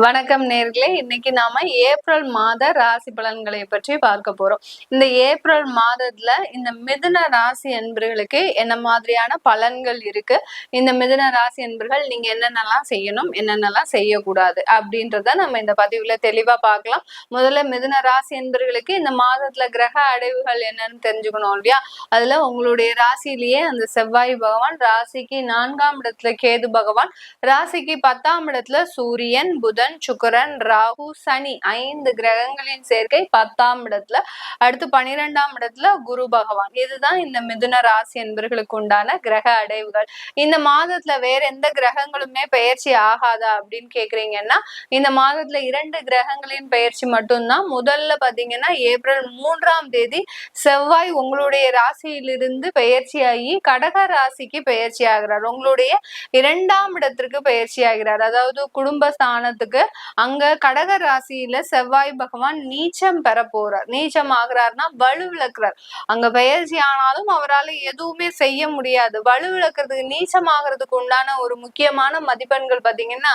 வணக்கம் நேர்களே. இன்னைக்கு நாம ஏப்ரல் மாத ராசி பலன்களை பற்றி பார்க்க போறோம். இந்த ஏப்ரல் மாதத்துல இந்த மிதுன ராசி என்பர்களுக்கு என்ன மாதிரியான பலன்கள் இருக்கு, இந்த மிதுன ராசி என்பர்கள் நீங்க என்னென்னலாம் செய்யணும், என்னென்னலாம் செய்யக்கூடாது அப்படின்றத நம்ம இந்த பதிவுல தெளிவா பார்க்கலாம். முதல்ல மிதுன ராசி என்பர்களுக்கு இந்த மாதத்துல கிரக அடைவுகள் என்னன்னு தெரிஞ்சுக்கணும் இல்லையா? அதுல உங்களுடைய ராசியிலேயே அந்த செவ்வாய் பகவான், ராசிக்கு 4ஆம் இடத்துல கேது பகவான், ராசிக்கு 10ஆம் இடத்துல சூரியன், புதன், சுக்கிரன், ராகு, சனி 5 கிரகங்களின் சேர்க்கை 10ஆம் இடத்துல, அடுத்து 12ஆம் இடத்துல குரு பகவான். இதுதான் இந்த மிதுன ராசி என்பர்களுக்கு உண்டான கிரக அடைவுகள். இந்த மாதத்துல வேற எந்த கிரகங்களுமே பெயர்ச்சி ஆகாதா அப்படின்னு கேக்குறீங்கன்னா, இந்த மாதத்துல 2 கிரகங்களின் பெயர்ச்சி மட்டும்தான். முதல்ல பாத்தீங்கன்னா ஏப்ரல் 3ஆம் தேதி செவ்வாய் உங்களுடைய ராசியிலிருந்து பெயர்ச்சியாகி கடக ராசிக்கு பெயர்ச்சி ஆகிறார். உங்களுடைய 2ஆம் இடத்திற்கு பெயர்ச்சி ஆகிறார். அதாவது குடும்பஸ்தானத்துக்கு அங்க கடக ராசியில செவ்வாய் பகவான் நீச்சம் பெற போறார். நீச்சம் ஆகிறார்னா வலுவிழக்கிறார். அங்க பெயர்ச்சி ஆனாலும் அவரால் எதுவுமே செய்ய முடியாது. வலுவிழக்கிறதுக்கு, நீச்சம் ஆகிறதுக்கு உண்டான ஒரு முக்கியமான மதிப்பெண்கள் பாத்தீங்கன்னா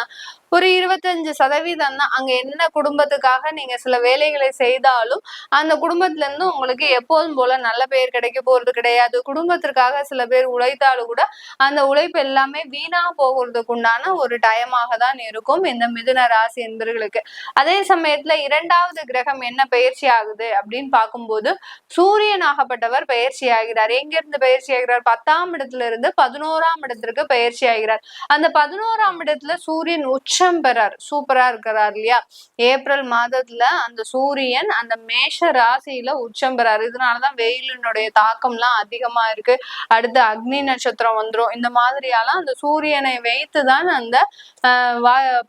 ஒரு 25% தான். அங்க என்ன குடும்பத்துக்காக நீங்க சில வேலைகளை செய்தாலும் அந்த குடும்பத்துல இருந்து உங்களுக்கு எப்போதும் போல நல்ல பெயர் கிடைக்க போறது கிடையாது. குடும்பத்திற்காக சில பேர் உழைத்தாலும் கூட அந்த உழைப்பு எல்லாமே வீணா போகிறதுக்கு உண்டான ஒரு டயமாக தான் இருக்கும் இந்த மிதுன ராசி என்பர்களுக்கு. அதே சமயத்துல 2வது கிரகம் என்ன பயிற்சி ஆகுது அப்படின்னு பார்க்கும்போது சூரியன் ஆகப்பட்டவர் பயிற்சி ஆகிறார். எங்க இருந்து பயிற்சி ஆகிறார்? 10ஆம் இடத்துல இருந்து 11ஆம் இடத்திற்கு பயிற்சி ஆகிறார். அந்த 11ஆம் இடத்துல சூரியன் உச்சம் பெறார். சூப்பரா இருக்கிறார் இல்லையா? ஏப்ரல் மாதத்துல அந்த சூரியன் அந்த மேஷ ராசியில உச்சம் பெறாரு. இதனாலதான் வெயிலினுடைய தாக்கம்லாம் அதிகமா இருக்கு. அடுத்து அக்னி நட்சத்திரம் வந்துரும். இந்த மாதிரியாலாம் அந்த சூரியனை வைத்துதான் அந்த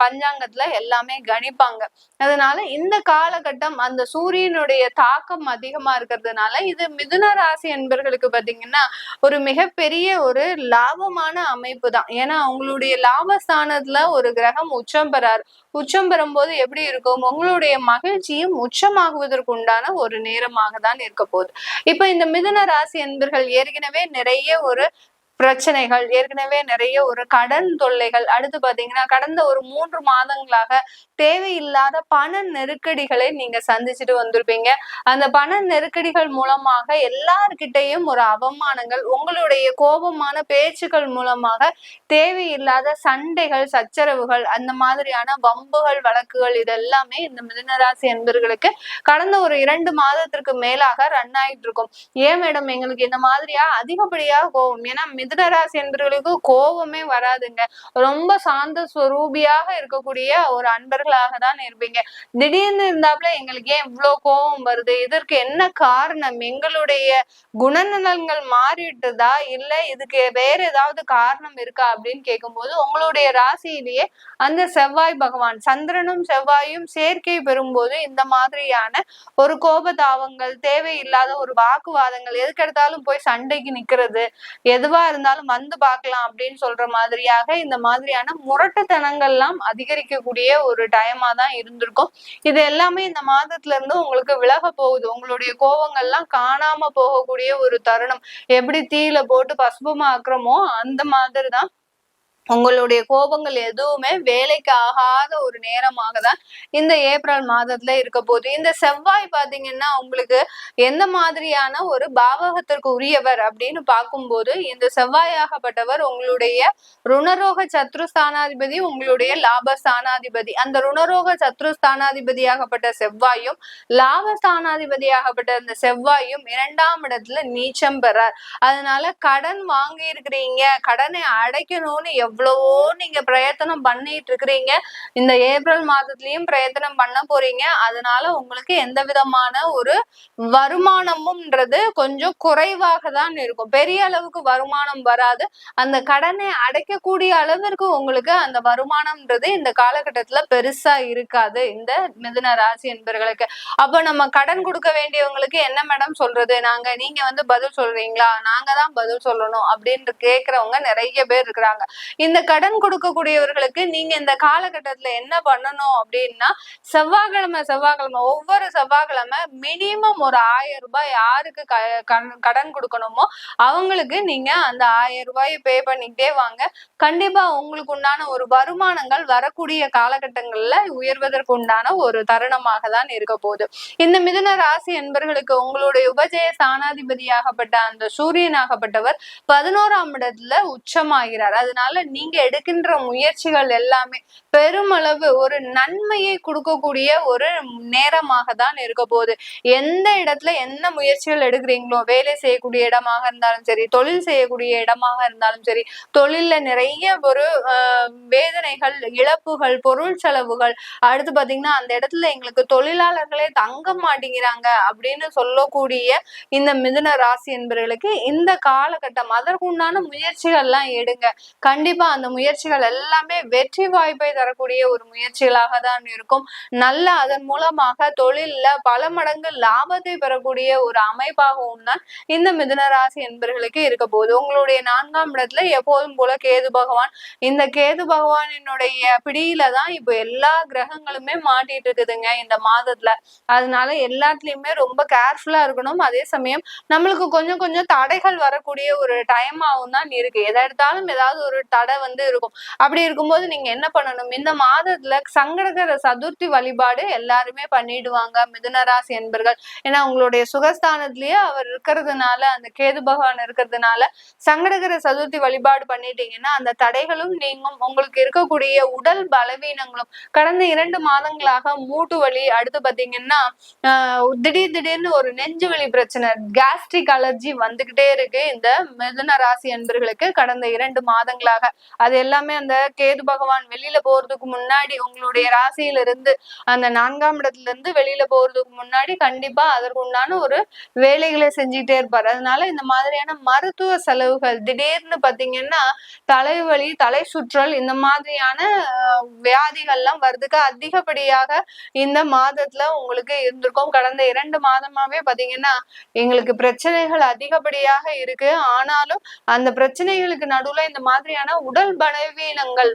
பஞ்சாங்கத்துல எல்லாமே கணிப்பாங்க. அதனால இந்த காலகட்டம் அந்த சூரியனுடைய தாக்கம் அதிகமா இருக்கிறதுனால இது மிதுன ராசி என்பர்களுக்கு பாத்தீங்கன்னா ஒரு மிகப்பெரிய ஒரு லாபமான அமைப்பு தான். ஏன்னா அவங்களுடைய லாபஸ்தானத்துல ஒரு கிரகம் உச்சம் பெறார். உச்சம் பெறும்போது எப்படி இருக்கும்? உங்களுடைய மகிழ்ச்சியும் உச்சமாகுவதற்கு உண்டான ஒரு நேரமாக தான் இருக்க போகுது. இப்ப இந்த மிதுன ராசி என்பர்கள் ஏற்கனவே நிறைய ஒரு பிரச்சனைகள், ஏற்கனவே நிறைய ஒரு கடன் தொல்லைகள், அடுத்து பாத்தீங்கன்னா கடந்த ஒரு 3 மாதங்களாக தேவையில்லாத பண நெருக்கடிகளை நீங்க சந்திச்சுட்டு வந்திருப்பீங்க. அந்த பண நெருக்கடிகள் மூலமாக எல்லார்கிட்டையும் ஒரு அவமானங்கள், உங்களுடைய கோபமான பேச்சுக்கள் மூலமாக தேவையில்லாத சண்டைகள், சச்சரவுகள், அந்த மாதிரியான வம்புகள், வழக்குகள் இதெல்லாமே இந்த மிதுனராசி என்பர்களுக்கு கடந்த ஒரு 2 மாதத்திற்கு மேலாக ரன் ஆயிட்டு இருக்கும். ஏன் மேடம் எங்களுக்கு இந்த மாதிரியா அதிகப்படியா கோபம்? ஏன்னா மிதுனராசி என்பவர்களுக்கு கோபமே வராதுங்க. ரொம்ப சாந்த ஸ்வரூபியாக இருக்கக்கூடிய ஒரு அன்பர்களாக தான் இருப்பீங்க. திடீர்னு இருந்தாப்புல எங்களுக்கு ஏன் இவ்வளவு கோபம் வருது, இதற்கு என்ன காரணம், எங்களுடைய குணநலன்கள் மாறிட்டுதா இல்ல இதுக்கு வேற ஏதாவது காரணம் இருக்கா அப்படின்னு கேட்கும்போது உங்களுடைய ராசியிலேயே அந்த செவ்வாய் பகவான், சந்திரனும் செவ்வாயும் சேர்க்கை பெறும்போது இந்த மாதிரியான ஒரு கோபதாவங்கள், தேவையில்லாத ஒரு வாக்குவாதங்கள், எதுக்கெடுத்தாலும் போய் சண்டைக்கு நிக்கிறது, எதுவா இருந்தாலும் வந்து பார்க்கலாம் அப்படின்னு சொல்ற மாதிரியாக இந்த மாதிரியான முரட்டுத்தனங்கள்லாம் அதிகரிக்கக்கூடிய ஒரு டைமா தான் இருந்திருக்கும். இது எல்லாமே இந்த மாதத்துல இருந்து உங்களுக்கு விலக போகுது. உங்களுடைய கோபங்கள்லாம் காணாம போகக்கூடிய ஒரு தருணம். எப்படி தீயில போட்டு பசுபமா ஆக்குறோமோ அந்த மாதிரிதான் உங்களுடைய கோபங்கள் எதுவுமே வேலைக்கு ஆகாத ஒரு நேரமாக தான் இந்த ஏப்ரல் மாதத்துல இருக்க போகுது. இந்த செவ்வாய் பாத்தீங்கன்னா உங்களுக்கு எந்த மாதிரியான ஒரு பாவகத்திற்கு உரியவர் அப்படின்னு பார்க்கும்போது இந்த செவ்வாயாகப்பட்டவர் உங்களுடைய ருணரோக சத்ருஸ்தானாதிபதி, உங்களுடைய லாபஸ்தானாதிபதி. அந்த ருணரோக சத்ருஸ்தானாதிபதியாகப்பட்ட செவ்வாயும் லாபஸ்தானாதிபதியாகப்பட்ட அந்த செவ்வாயும் 2ஆம் இடத்துல நீச்சம் பெறார். அதனால கடன் வாங்கி இருக்கிறீங்க, கடனை அடைக்கணும்னு எவ்வளவோ நீங்க பிரயத்தனம் பண்ணிட்டு இருக்கிறீங்க. இந்த ஏப்ரல் மாதத்திலயும் பிரயத்தனம் பண்ண போறீங்க. அதனால உங்களுக்கு எந்த விதமான ஒரு வருமானமும்ன்றது கொஞ்சம் குறைவாக தான் இருக்கும். பெரிய அளவுக்கு வருமானம் வராது. அந்த கடனை அடைக்கக்கூடிய அளவிற்கு உங்களுக்கு அந்த வருமானம்ன்றது இந்த காலகட்டத்துல பெருசா இருக்காது இந்த மிதுன ராசி என்பவர்களுக்கு. அப்ப நம்ம கடன் கொடுக்க வேண்டியவங்களுக்கு என்ன மேடம் சொல்றது? நீங்க பதில் சொல்றீங்களா? நாங்க தான் பதில் சொல்லணும் அப்படின்னு கேக்குறவங்க நிறைய பேர் இருக்கிறாங்க. இந்த கடன் கொடுக்கக்கூடியவர்களுக்கு நீங்க இந்த காலகட்டத்துல என்ன பண்ணணும் அப்படின்னா, செவ்வாய்க்கிழமை ஒவ்வொரு செவ்வாய்க்கிழமை மினிமம் ஒரு 1000 ரூபாய் யாருக்கு கடன் கொடுக்கணுமோ அவங்களுக்கு நீங்க அந்த 1000 ரூபாயை பே பண்ணிக்கிட்டே வாங்க. கண்டிப்பா உங்களுக்கு உண்டான ஒரு வருமானங்கள் வரக்கூடிய காலகட்டங்கள்ல உயர்வதற்கு உண்டான ஒரு தருணமாக தான் இருக்க போகுது. இந்த மிதுன ராசி என்பர்களுக்கு உங்களுடைய உபஜய ஸ்தானாதிபதியாகப்பட்ட அந்த சூரியனாகப்பட்டவர் 11ஆம் இடத்துல உச்சமாகிறார். அதனால நீங்க எடுக்கின்ற முயற்சிகள் எல்லாமே பெருமளவு ஒரு நன்மையை கொடுக்கக்கூடிய ஒரு நேரமாக தான் இருக்க போகுது. எந்த இடத்துல என்ன முயற்சிகள் எடுக்கிறீங்களோ, வேலை செய்யக்கூடிய இடமாக இருந்தாலும் சரி, தொழில் செய்யக்கூடிய இடமாக இருந்தாலும் சரி, தொழில்ல நிறைய ஒரு வேதனைகள், இழப்புகள், பொருள் செலவுகள், அடுத்து பாத்தீங்கன்னா அந்த இடத்துல எங்களுக்கு தொழிலாளர்களே தங்க மாட்டேங்கிறாங்க அப்படின்னு சொல்லக்கூடிய இந்த மிதுன ராசி என்பவர்களுக்கு இந்த காலகட்டம் அதற்குண்டான முயற்சிகள் எல்லாம் எடுங்க. கண்டிப்பா அந்த முயற்சிகள் எல்லாமே வெற்றி வாய்ப்பை தரக்கூடிய ஒரு முயற்சிகளாக தான் இருக்கும். நல்ல அதன் மூலமாக தொழில்ல பல மடங்கு லாபத்தை பெறக்கூடிய ஒரு அமைப்பாகவும் தான் இந்த மிதுன ராசி என்பவர்களுக்கு இருக்க போகுது. உங்களுடைய 4ஆம் இடத்துல எப்போதும் போல கேது பகவான், இந்த கேது பகவானினுடைய பிடியில தான் இப்ப எல்லா கிரகங்களுமே மாட்டிட்டு இருக்குதுங்க இந்த மாதத்துல. அதனால எல்லாத்துலயுமே ரொம்ப கேர்ஃபுல்லா இருக்கணும். அதே சமயம் நம்மளுக்கு கொஞ்சம் கொஞ்சம் தடைகள் வரக்கூடிய ஒரு டைமாவும் தான் இருக்கு. எதை எடுத்தாலும் ஏதாவது ஒரு தடை இருக்கும். அப்படி இருக்கும்போது நீங்க என்ன பண்ணணும், இந்த மாதத்துல சங்கடகர சதுர்த்தி வழிபாடு எல்லாருமே பண்ணிடுவாங்க மிதுனராசி என்பர்கள். ஏன்னா உங்களுடைய சுகஸ்தானத்திலேயே அவர் இருக்கிறதுனால, அந்த கேது பகவான் இருக்கிறதுனால சங்கடகர சதுர்த்தி வழிபாடு பண்ணிட்டீங்கன்னா அந்த தடைகளும் நீங்கும். உங்களுக்கு இருக்கக்கூடிய உடல் பலவீனங்களும், கடந்த 2 மாதங்களாக மூட்டு வலி, அடுத்து பாத்தீங்கன்னா திடீர்னு ஒரு நெஞ்சு வலி பிரச்சனை, கேஸ்ட்ரிக் அலர்ஜி வந்துகிட்டே இருக்கு இந்த மிதுன ராசி அன்பர்களுக்கு கடந்த 2 மாதங்களாக. அது எல்லாமே அந்த கேது பகவான் வெளியில போறதுக்கு முன்னாடி, உங்களுடைய ராசியில இருந்து அந்த 4ஆம் இடத்துல இருந்து வெளியில போறதுக்கு முன்னாடி கண்டிப்பா அதற்கு உண்டான ஒரு வேலைகளை செஞ்சுட்டே இருப்பாரு. அதனால இந்த மாதிரியான மருத்துவ செலவுகள், திடீர்னு பாத்தீங்கன்னா தலைவலி, தலை சுற்றல், இந்த மாதிரியான வியாதிகள்லாம் வர்றதுக்கு அதிகப்படியாக இந்த மாதத்துல உங்களுக்கு இருந்திருக்கும். கடந்த 2 மாதமாவே பாத்தீங்கன்னா எங்களுக்கு பிரச்சனைகள் அதிகப்படியாக இருக்கு. ஆனாலும் அந்த பிரச்சனைகளுக்கு நடுவுல இந்த மாதிரியான உடல்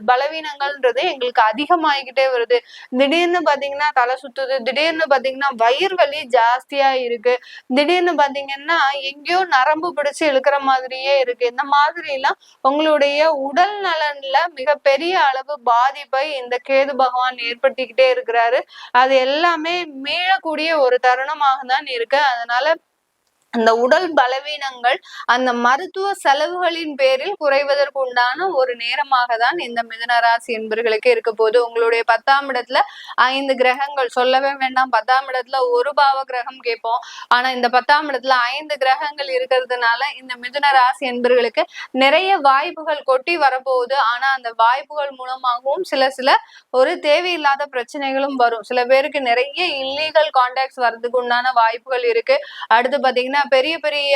பலவீனங்கள்ன்றது எங்களுக்கு அதிகமாகிக்கிட்டே வருது. திடீர்னு பாத்தீங்கன்னா தலை சுத்துது, திடீர்னு பாத்தீங்கன்னா வயிறு வலி ஜாஸ்தியா இருக்கு, திடீர்னு பாத்தீங்கன்னா எங்கேயோ நரம்பு பிடிச்சு இழுக்கிற மாதிரியே இருக்கு. இந்த மாதிரி எல்லாம் உங்களுடைய உடல் நலன்ல மிகப்பெரிய அளவு பாதிப்பை இந்த கேது பகவான் ஏற்படுத்திக்கிட்டே இருக்கிறாரு. அது எல்லாமே மீளக்கூடிய ஒரு தருணமாக தான் இருக்கு. அதனால அந்த உடல் பலவீனங்கள் அந்த மருத்துவ செலவுகளின் பேரில் குறைவதற்கு உண்டான ஒரு நேரமாக தான் இந்த மிதுன ராசி என்பர்களுக்கு இருக்க போது. உங்களுடைய 10ஆம் இடத்துல 5 கிரகங்கள், சொல்லவே வேண்டாம். 10ஆம் இடத்துல ஒரு பாவ கிரகம் கேட்போம். ஆனா இந்த 10ஆம் இடத்துல 5 கிரகங்கள் இருக்கிறதுனால இந்த மிதுன ராசி என்பர்களுக்கு நிறைய வாய்ப்புகள் கொட்டி வரப்போகுது. ஆனா அந்த வாய்ப்புகள் மூலமாகவும் சில ஒரு தேவையில்லாத பிரச்சனைகளும் வரும். சில பேருக்கு நிறைய இல்லீகல் கான்டாக்ட்ஸ் வர்றதுக்கு உண்டான வாய்ப்புகள் இருக்கு. அடுத்து பாத்தீங்கன்னா பெரிய பெரிய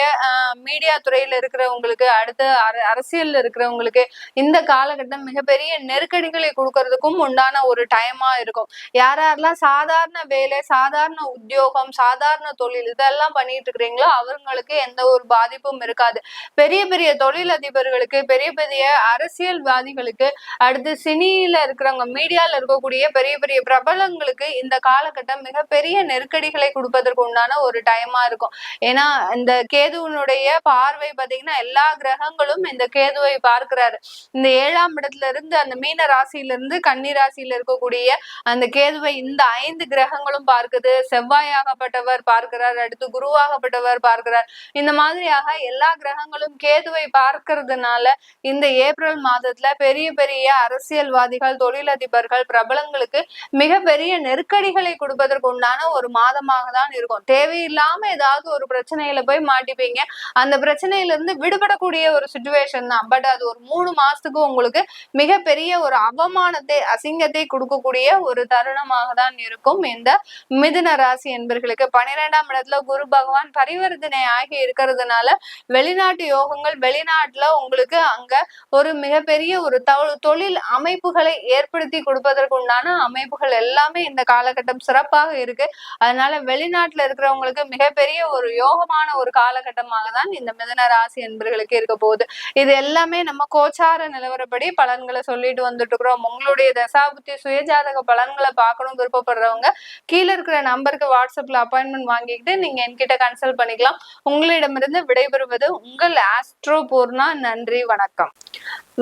மீடியா துறையில இருக்கிறவங்களுக்கு, அடுத்து அரசியல்ல இருக்கிறவங்களுக்கு இந்த காலகட்டம் மிகப்பெரிய நெருக்கடிகளை கொடுக்கறதுக்கும் உண்டான ஒரு டைமா இருக்கும். யாரெல்லாம் சாதாரண வேலை, சாதாரண உத்தியோகம், சாதாரண தொழில் இதெல்லாம் பண்ணிட்டு இருக்கிறீங்களோ அவங்களுக்கு எந்த ஒரு பாதிப்பும் இருக்காது. பெரிய பெரிய தொழிலதிபர்களுக்கு, பெரிய பெரிய அரசியல்வாதிகளுக்கு, அடுத்து சினியில இருக்கிறவங்க, மீடியால இருக்கக்கூடிய பெரிய பெரிய பிரபலங்களுக்கு இந்த காலகட்டம் மிகப்பெரிய நெருக்கடிகளை கொடுப்பதற்கு உண்டான ஒரு டைமா இருக்கும். ஏன்னா இந்த கேதுவனுடைய பார்வை பாத்தீங்கன்னா எல்லா கிரகங்களும் இந்த கேதுவை பார்க்கிறாரு. இந்த 7ஆம் இடத்துல இருந்து அந்த மீன ராசியில இருந்து கன்னி ராசியில இருக்கக்கூடிய அந்த கேதுவை இந்த 5 கிரகங்களும் பார்க்குது. செவ்வாயாகப்பட்டவர் பார்க்கிறார், அடுத்து குருவாகப்பட்டவர் பார்க்கிறார். இந்த மாதிரியாக எல்லா கிரகங்களும் கேதுவை பார்க்கறதுனால இந்த ஏப்ரல் மாதத்துல பெரிய பெரிய அரசியல்வாதிகள், தொழிலதிபர்கள், பிரபலங்களுக்கு மிகப்பெரிய நெருக்கடிகளை கொடுப்பதற்கு உண்டான ஒரு மாதமாக தான் இருக்கும். தேவையில்லாம ஏதாவது ஒரு பிரச்சனையில போய் மாட்டிப்பீங்க. அந்த பிரச்சனையில இருந்து விடுபடக்கூடிய ஒரு சிச்சுவேஷன் தான். பட் அது ஒரு 3 மாசத்துக்கு உங்களுக்கு மிகப்பெரிய ஒரு அவமானத்தை, அசிங்கத்தை கொடுக்கக்கூடிய ஒரு தருணமாக தான் இருக்கும் இந்த மிதுன ராசி என்பர்களுக்கு. 12ஆம் இடத்துல குரு பகவான் பரிவர்த்தனை ஆகி இருக்கிறதுனால வெளிநாட்டு யோகங்கள், வெளிநாட்டுல உங்களுக்கு அங்க ஒரு மிகப்பெரிய ஒரு தொழில் அமைப்புகளை ஏற்படுத்தி கொடுப்பதற்கு உண்டான அமைப்புகள் எல்லாமே இந்த காலகட்டம் சிறப்பாக இருக்கு. அதனால வெளிநாட்டுல இருக்கிறவங்களுக்கு மிகப்பெரிய ஒரு யோகமான அற்புதமான ஒரு காலகட்டமாக தான் இந்த மிதுன ராசி என்பர்களுக்கு இருக்க போகுது. இது எல்லாமே நம்ம கோச்சார நிலவரப்படி பலன்களை சொல்லிட்டு வந்துட்டு இருக்கிறோம். உங்களுடைய தசாபுத்தி சுயஜாதக பலன்களை பார்க்கணும் விருப்பப்படுறவங்க கீழே இருக்கிற நம்பருக்கு வாட்ஸ்அப்ல அப்பாயின்மெண்ட் வாங்கிக்கிட்டு நீங்க என்கிட்ட கன்சல்ட் பண்ணிக்கலாம். உங்களிடமிருந்து விடைபெறுவது உங்கள் ஆஸ்ட்ரோ பூர்ணா. நன்றி, வணக்கம்.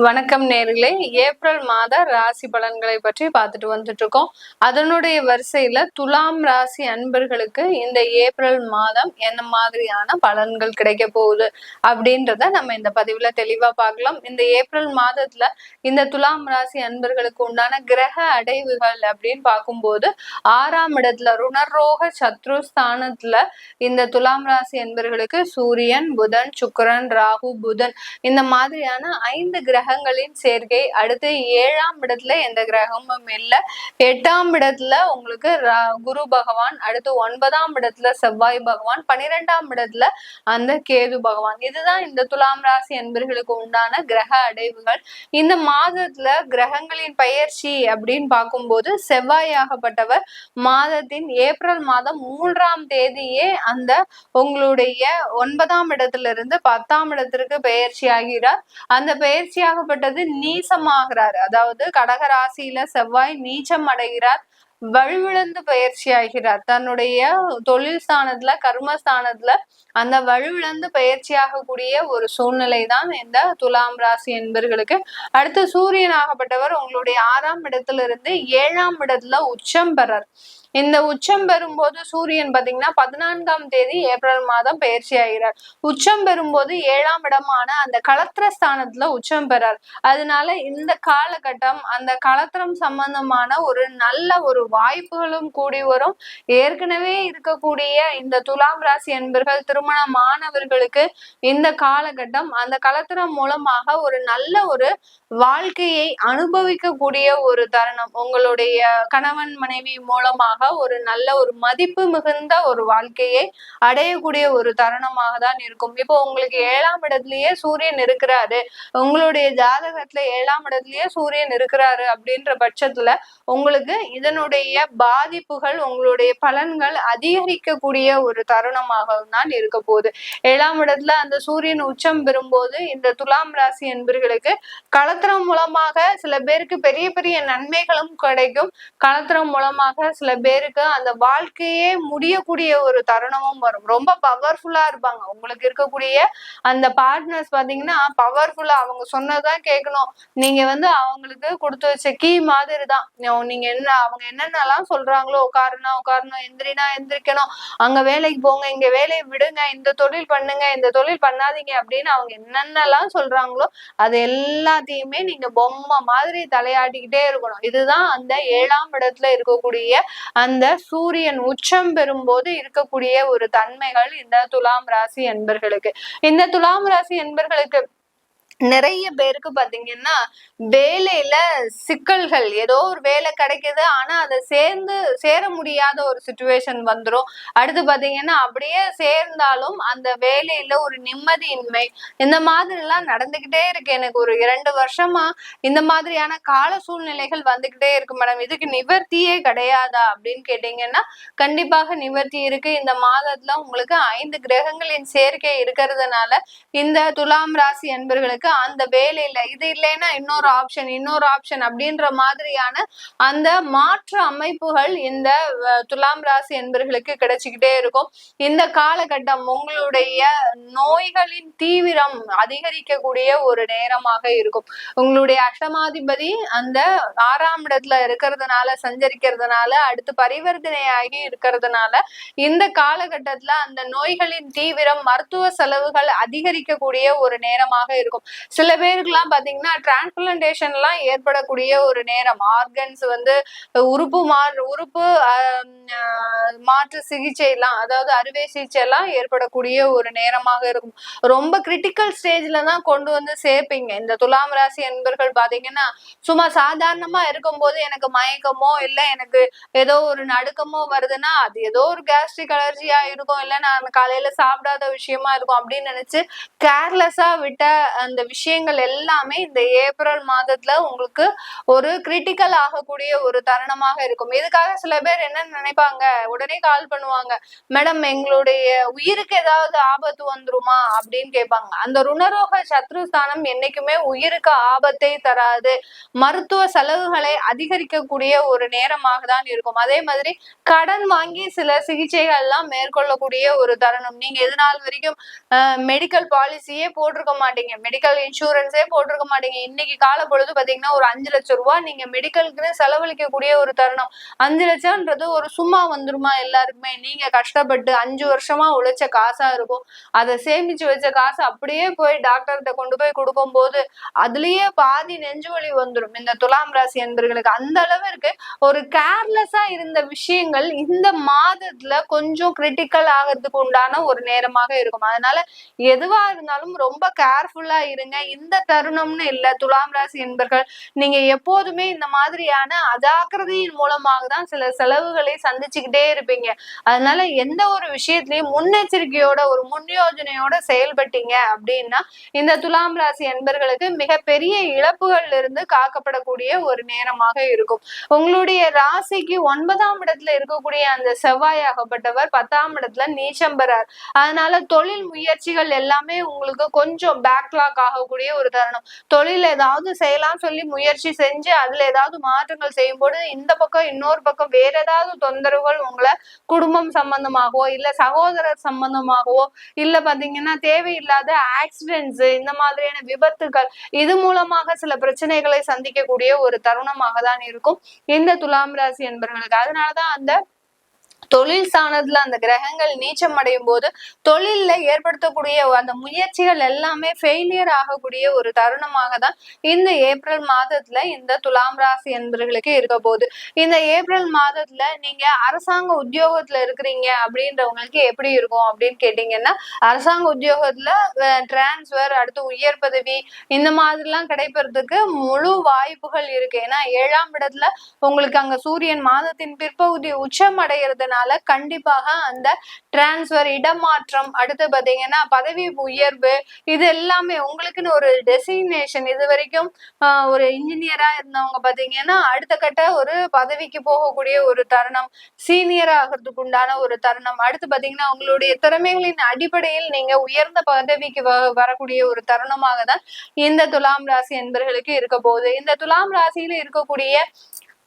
வணக்கம் நேர்களே, ஏப்ரல் மாத ராசி பலன்களை பற்றி பார்த்துட்டு வந்துட்டு இருக்கோம். அதனுடைய வரிசையில துலாம் ராசி அன்பர்களுக்கு இந்த ஏப்ரல் மாதம் என்ன மாதிரியான பலன்கள் கிடைக்க போகுது அப்படின்றத நம்ம இந்த பதிவுல தெளிவா பார்க்கலாம். இந்த ஏப்ரல் மாதத்துல இந்த துலாம் ராசி அன்பர்களுக்கு உண்டான கிரக அடைவுகள் அப்படின்னு பார்க்கும்போது 6ஆம் இடத்துல ருணரோக சத்ருஸ்தானத்துல இந்த துலாம் ராசி அன்பர்களுக்கு சூரியன், புதன், சுக்கிரன், ராகு, புதன் இந்த மாதிரியான 5 கிரகங்களின் சேர்க்கை. அடுத்து 7ஆம் இடத்துல எந்த கிரகமும் இல்லை. 8ஆம் இடத்துல உங்களுக்கு குரு பகவான், அடுத்து 9ஆம் இடத்துல செவ்வாய் பகவான், 12ஆம் இடத்துல அந்த கேது பகவான். இதுதான் இந்த துலாம் ராசி என்பர்களுக்கு உண்டான கிரக அடைவுகள். இந்த மாதத்துல கிரகங்களின் பெயர்ச்சி அப்படின்னு பார்க்கும்போது செவ்வாயாகப்பட்டவர் மாதத்தின் ஏப்ரல் மாதம் 3ஆம் தேதியே அந்த உங்களுடைய 9ஆம் இடத்துல இருந்து 10ஆம் இடத்திற்கு பெயர்ச்சி ஆகிறார். அந்த பெயர்ச்சியாகப்பட்டது நீசமாகிறார். அதாவது கடகராசியில செவ்வாய் நீச்சம் அடைகிறார், வலுவிழந்து பயிற்சி ஆகிறார். தன்னுடைய தொழில் ஸ்தானத்துல, கர்மஸ்தானத்துல அந்த வலுவிழந்து பயிற்சி ஆகக்கூடிய ஒரு சூழ்நிலை தான் இந்த துலாம் ராசி என்பர்களுக்கு. அடுத்து சூரியன் ஆகப்பட்டவர் உங்களுடைய 6ஆம் இடத்துல இருந்து 7ஆம் இடத்துல உச்சம் பெறார். இந்த உச்சம் பெறும்போது சூரியன் பாத்தீங்கன்னா 14ஆம் தேதி ஏப்ரல் மாதம் பயிற்சி ஆகிறார். உச்சம் பெறும்போது 7ஆம் இடமான அந்த களத்திர ஸ்தானத்துல உச்சம் பெறார். அதனால இந்த காலகட்டம் அந்த களத்திரம் சம்பந்தமான ஒரு நல்ல ஒரு வாய்ப்புகளும் கூடி வரும். ஏற்கனவே இருக்கக்கூடிய இந்த துலாம் ராசி என்பர்கள் திருமணமானவர்களுக்கு இந்த காலகட்டம் அந்த களத்திரம் மூலமாக ஒரு நல்ல ஒரு வாழ்க்கையை அனுபவிக்கக்கூடிய ஒரு தருணம். உங்களுடைய கணவன் மனைவி மூலமாக ஒரு நல்ல ஒரு மதிப்பு மிகுந்த ஒரு வாழ்க்கையை அடையக்கூடிய ஒரு தருணமாக தான் இருக்கும். இப்போ உங்களுக்கு 7ஆம் இடத்துலயே சூரியன் இருக்கிறாரு, உங்களுடைய ஜாதகத்துல 7ஆம் இடத்துலயே சூரியன் இருக்கிறாரு அப்படின்ற பட்சத்துல உங்களுக்கு இதனுடைய பாதிப்புகள், உங்களுடைய பலன்கள் அதிகரிக்கக்கூடிய ஒரு தருணமாக தான் இருக்க போகுது. 7ஆம் இடத்துல அந்த சூரியன் உச்சம் பெறும்போது இந்த துலாம் ராசி என்பர்களுக்கு களத்திரம் மூலமாக சில பேருக்கு பெரிய பெரிய நன்மைகளும் கிடைக்கும். களத்திரம் மூலமாக சில பேருக்கு அந்த வாழ்க்கையே முடியக்கூடிய ஒரு தருணமும் வரும். ரொம்ப பவர்ஃபுல்லா இருப்பாங்க. உங்களுக்கு இருக்கக்கூடிய அந்த பார்ட்னர்ஸ் பாத்தீங்கன்னா பவர்ஃபுல்லா, அவங்க சொன்னதான் கேட்கணும். நீங்க அவங்களுக்கு கொடுத்து வச்ச கீ மாதிரி தான். நீங்க அவங்க என்னென்னலாம் சொல்றாங்களோ, உட்காரணும், எந்திரினா எந்திரிக்கணும், அங்க வேலைக்கு போங்க, இங்க வேலையை விடுங்க, இந்த தொழில் பண்ணுங்க, இந்த தொழில் பண்ணாதீங்க அப்படின்னு அவங்க என்னென்னலாம் சொல்றாங்களோ அது எல்லாத்தையுமே நீங்க பொம்மை மாதிரி தலையாட்டிக்கிட்டே இருக்கணும். இதுதான் அந்த 7ஆம் இடத்துல இருக்கக்கூடிய அந்த சூரியன் உச்சம் பெறும்போது இருக்கக்கூடிய ஒரு தன்மைகள் இந்த துலாம் ராசி என்பர்களுக்கு. இந்த துலாம் ராசி என்பர்களுக்கு நிறைய பேருக்கு பாத்தீங்கன்னா வேலையில சிக்கல்கள், ஏதோ ஒரு வேலை கிடைக்குது ஆனா அதை சேர முடியாத ஒரு சிச்சுவேஷன் வந்துடும். அடுத்து பாத்தீங்கன்னா அப்படியே சேர்ந்தாலும் அந்த வேலையில ஒரு நிம்மதியின்மை, இந்த மாதிரி எல்லாம் நடந்துகிட்டே இருக்கு. எனக்கு ஒரு 2 வருஷமா இந்த மாதிரியான கால சூழ்நிலைகள் வந்துகிட்டே இருக்கு மேடம், இதுக்கு நிவர்த்தியே கிடையாதா அப்படின்னு கேட்டீங்கன்னா கண்டிப்பாக நிவர்த்தி இருக்கு. இந்த மாதத்துல உங்களுக்கு 5 கிரகங்களின் சேர்க்கை இருக்கிறதுனால இந்த துலாம் ராசி என்பர்களுக்கு அந்த வேலையில இது இல்லைன்னா இன்னொரு ஆப்ஷன் அப்படின்ற மாதிரியான அந்த மாற்று அமைப்புகள் இந்த துலாம் ராசி என்பர்களுக்கு கிடைச்சுக்கிட்டே இருக்கும். இந்த காலகட்டம் உங்களுடைய நோய்களின் தீவிரம் அதிகரிக்கக்கூடிய ஒரு நேரமாக இருக்கும். உங்களுடைய அஷ்டமாதிபதி அந்த 6ஆம் இடத்துல இருக்கிறதுனால, சஞ்சரிக்கிறதுனால, அடுத்து பரிவர்த்தனையாகி இருக்கிறதுனால இந்த காலகட்டத்துல அந்த நோய்களின் தீவிரம், மருத்துவ செலவுகள் அதிகரிக்கக்கூடிய ஒரு நேரமாக இருக்கும். சில பேருக்குலாம் பாத்தீங்கன்னா டிரான்ஸ்பிளான்டேஷன் எல்லாம் ஏற்படக்கூடிய ஒரு நேரம். ஆர்கன்ஸ் உறுப்பு மாற்று சிகிச்சை எல்லாம், அதாவது அறுவை சிகிச்சை எல்லாம் ஏற்படக்கூடிய ஒரு நேரமாக இருக்கும். ரொம்ப கிரிட்டிக்கல் ஸ்டேஜ்ல தான் கொண்டு சேர்ப்பீங்க. இந்த துலாம் ராசி என்பர்கள் பாத்தீங்கன்னா சும்மா சாதாரணமா இருக்கும்போது எனக்கு மயக்கமோ இல்ல எனக்கு ஏதோ ஒரு நடுக்கமோ வருதுன்னா அது ஏதோ ஒரு கேஸ்ட்ரிக் அலர்ஜியா இருக்கும், இல்ல நான் காலையில சாப்பிடாத விஷயமா இருக்கும் அப்படின்னு நினைச்சு கேர்லெஸ்ஸா விட்ட அந்த விஷயங்கள் எல்லாமே இந்த ஏப்ரல் மாதத்துல உங்களுக்கு ஒரு கிரிட்டிக்கல் ஆகக்கூடிய ஒரு தருணமாக இருக்கும். இதுக்காக சில பேர் என்ன நினைப்பாங்க, உடனே கால் பண்ணுவாங்க, மேடம் எங்களுடைய உயிருக்கு ஏதாவது ஆபத்து வந்துருமா அப்படின்னு கேட்பாங்க. அந்த ருணரோக சத்ருஸ்தானம் என்னைக்குமே உயிருக்கு ஆபத்தை தராது, மருத்துவ செலவுகளை அதிகரிக்கக்கூடிய ஒரு நேரமாக தான் இருக்கும். அதே மாதிரி கடன் வாங்கி சில சிகிச்சைகள் எல்லாம் மேற்கொள்ளக்கூடிய ஒரு தருணம். நீங்க இது நாள் வரைக்கும் மெடிக்கல் பாலிசியே போட்டிருக்க மாட்டீங்க, மெடிக்கல் இன்சூரன்ஸே போட்டிருக்க மாட்டீங்க. இன்னைக்கு கால பொழுது பாத்தீங்கன்னா ஒரு 5 லட்சம் ரூபாய் நீங்க மெடிக்கலுக்குன்னு செலவழிக்கக்கூடிய ஒரு தருணம். 5 லட்சம்ன்றது ஒரு சும்மா வந்துருமா எல்லாருக்குமே? நீங்க கஷ்டப்பட்டு 5 வருஷமா உழைச்ச காசா இருக்கும். அதை சேமிச்சு வச்ச காசு அப்படியே போய் டாக்டர்கிட்ட கொண்டு போய் கொடுக்கும் போது அதுலயே பாதி நெஞ்சு வலி வந்துடும் இந்த துலாம் ராசி என்பர்களுக்கு. அந்த அளவிற்கு ஒரு கேர்லெஸ்ஸா இருந்த விஷயங்கள் இந்த மாதத்துல கொஞ்சம் கிரிட்டிக்கல் ஆகிறதுக்கு உண்டான ஒரு நேரமாக இருக்கும். அதனால எதுவா இருந்தாலும் ரொம்ப கேர்ஃபுல்லா இருங்க. இந்த தருணம்னு இல்ல, துலாம் ராசி என்பர்கள் நீங்க எப்போதுமே இந்த மாதிரியான அஜாக்கிரதையின் மூலமாக தான் சில செலவுகளை சந்திச்சுக்கிட்டே இருப்பீங்க. அதனால எந்த ஒரு விஷயத்திலையும் முன்னெச்சரிக்கையோட ஒரு முன் யோஜனையோட செயல்பட்டீங்க அப்படின்னா இந்த துலாம் ராசி என்பர்களுக்கு மிகப்பெரிய இழப்புகள்ல இருந்து காக்கப்படக்கூடிய ஒரு நேரமாக இருக்கும். உங்களுடைய ராசிக்கு 9ஆம் இடத்துல இருக்கக்கூடிய அந்த செவ்வாயாகப்பட்டவர் 10ஆம் இடத்துல நீச்சம் பெறார். அதனால தொழில் முயற்சிகள் எல்லாமே உங்களுக்கு கொஞ்சம் பேக்லாக் ஆகக்கூடிய ஒரு தருணம். தொழில் ஏதாவது செய்யலாம் சொல்லி முயற்சி செஞ்சு அதுல ஏதாவது மாற்றங்கள் செய்யும் போது இந்த பக்கம் இன்னொரு பக்கம் வேற ஏதாவது தொந்தரவுகள் உங்களை குடும்பம் சம்பந்தமாகவோ இல்ல சகோதரர் சம்பந்தமாகவோ இல்ல பாத்தீங்கன்னா தேவையில்லாத ஆக்சிடென்ட்ஸ், இந்த மாதிரியான விபத்துகள், இது மூலமாக சில பிரச்சனைகளை சந்திக்கக்கூடிய ஒரு தருணமாக தான் இருக்கும் இந்த துலாம் ராசி என்பவர்களுக்கு. அதனாலதான் அந்த தொழில் ஸ்தானத்துல அந்த கிரகங்கள் நீச்சம் அடையும் போது தொழில்ல ஏற்படுத்தக்கூடிய அந்த முயற்சிகள் எல்லாமே ஃபெயிலியர் ஆகக்கூடிய ஒரு தருணமாக தான் இந்த ஏப்ரல் மாதத்துல இந்த துலாம் ராசி என்பவர்களுக்கு இருக்க போகுது. இந்த ஏப்ரல் மாதத்துல நீங்க அரசாங்க உத்தியோகத்துல இருக்கிறீங்க அப்படின்றவங்களுக்கு எப்படி இருக்கும் அப்படின்னு கேட்டீங்கன்னா, அரசாங்க உத்தியோகத்துல டிரான்ஸ்பர், அடுத்து உயர் பதவி, இந்த மாதிரி எல்லாம் கிடைப்பதற்கு முழு வாய்ப்புகள் இருக்கு. ஏன்னா 7ஆம் இடத்துல உங்களுக்கு அங்க சூரியன் மாதத்தின் பிற்பகுதி உச்சம் அடைகிறதுனால கண்டிப்பாக அந்த டிரான்ஸ்பர், இடமாற்றம், அடுத்து பாத்தீங்கன்னா பதவி உயர்வு, இது எல்லாமே உங்களுக்குன்னு ஒரு டெசிக்னேஷன். இது வரைக்கும் ஒரு இன்ஜினியரா இருந்தவங்க பாத்தீங்கன்னா அடுத்த கட்ட ஒரு பதவிக்கு போகக்கூடிய ஒரு தருணம், சீனியர் ஆகிறதுக்கு உண்டான ஒரு தருணம். அடுத்து பாத்தீங்கன்னா உங்களுடைய திறமைகளின் அடிப்படையில் நீங்க உயர்ந்த பதவிக்கு வரக்கூடிய ஒரு தருணமாக தான் இந்த துலாம் ராசி என்பவர்களுக்கு இருக்க போகுது. இந்த துலாம் ராசியில இருக்கக்கூடிய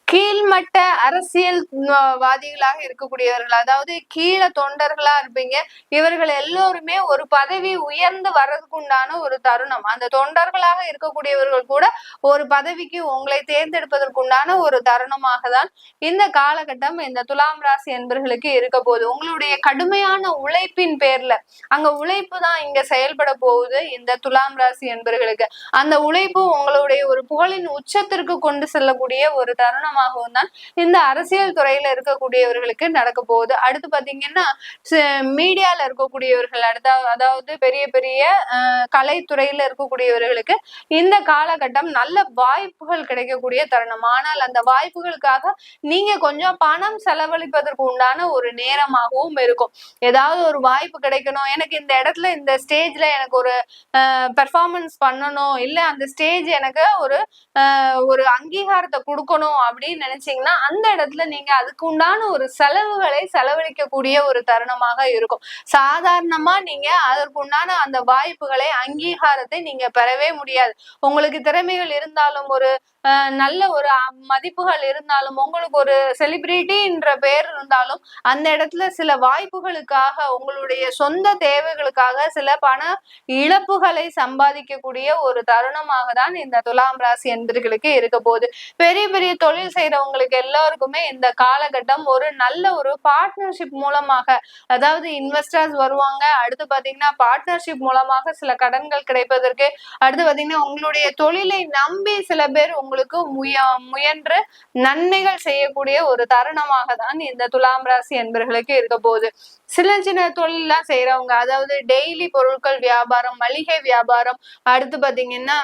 கீழ்மட்ட அரசியல்வாதிகளாக இருக்கக்கூடியவர்கள், அதாவது கீழே தொண்டர்களா இருப்பீங்க, இவர்கள் எல்லோருமே ஒரு பதவி உயர்ந்து வர்றதுக்கு உண்டான ஒரு தருணம். அந்த தொண்டர்களாக இருக்கக்கூடியவர்கள் கூட ஒரு பதவிக்கு உங்களை தேர்ந்தெடுப்பதற்கு உண்டான ஒரு தருணமாக தான் இந்த காலகட்டம் இந்த துலாம் ராசி என்பவர்களுக்கு இருக்க போகுது. உங்களுடைய கடுமையான உழைப்பின் பேர்ல, அங்க உழைப்பு தான் இங்க செயல்பட போகுது இந்த துலாம் ராசி என்பவர்களுக்கு. அந்த உழைப்பு உங்களுடைய ஒரு புகழின் உச்சத்திற்கு கொண்டு செல்லக்கூடிய ஒரு தருணம் தான் இந்த அரசியல் துறையில இருக்கக்கூடியவர்களுக்கு நடக்க போகுது. அடுத்து பாத்தீங்கன்னா மீடியால இருக்கக்கூடியவர்கள், அதாவது பெரிய பெரிய கலைத்துறையில இருக்கக்கூடியவர்களுக்கு இந்த காலகட்டம் நல்ல வாய்ப்புகள் கிடைக்கக்கூடிய தருணம். ஆனால் அந்த வாய்ப்புகளுக்காக நீங்க கொஞ்சம் பணம் செலவழிப்பதற்கு உண்டான ஒரு நேரமாகவும் இருக்கும். ஏதாவது ஒரு வாய்ப்பு கிடைக்கணும், எனக்கு இந்த இடத்துல இந்த ஸ்டேஜ்ல எனக்கு ஒரு பெர்ஃபார்மன்ஸ் பண்ணணும், இல்ல அந்த ஸ்டேஜ் எனக்கு ஒரு அங்கீகாரத்தை கொடுக்கணும் அப்படின்னு நினைச்சீங்கன்னா அந்த இடத்துல நீங்க அதுக்கு உண்டான ஒரு செலவுகளை செலவழிக்கக்கூடிய ஒரு தருணமாக இருக்கும். சாதாரணமா நீங்க அதற்கு உண்டான அந்த வாய்ப்புகளை, அங்கீகாரத்தை நீங்க பெறவே முடியாது. உங்களுக்கு திறமைகள் இருந்தாலும், ஒரு நல்ல ஒரு மதிப்புகள் இருந்தாலும், உங்களுக்கு ஒரு செலிபிரிட்டின்ற பேர் இருந்தாலும், அந்த இடத்துல சில வாய்ப்புகளுக்காக, உங்களுடைய சொந்த தேவைகளுக்காக சில பண இழப்புகளை சம்பாதிக்கக்கூடிய ஒரு தருணமாக தான் இந்த துலாம் ராசி என்பவர்களுக்கு இருக்க போகுது. பெரிய பெரிய தொழில் செய்யறவங்களுக்கு எல்லாருக்குமே இந்த காலகட்டம் ஒரு நல்ல ஒரு பார்ட்னர்ஷிப் மூலமாக, அதாவது இன்வெஸ்டர்ஸ் வருவாங்க, அடுத்து பாத்தீங்கன்னா பார்ட்னர்ஷிப் மூலமாக சில கடன்கள் கிடைப்பதற்கு, அடுத்து பாத்தீங்கன்னா உங்களுடைய தொழிலை நம்பி சில பேர் உங்களுக்கு முயன்று நன்மைகள் செய்யக்கூடிய ஒரு தருணமாக தான் இந்த துலாம் ராசி என்பவர்களுக்கு இருக்க போகுது. சின்ன சின்ன தொழிலாம் செய்யறவங்க, அதாவது டெய்லி பொருட்கள் வியாபாரம், மளிகை வியாபாரம், அடுத்து பாத்தீங்கன்னா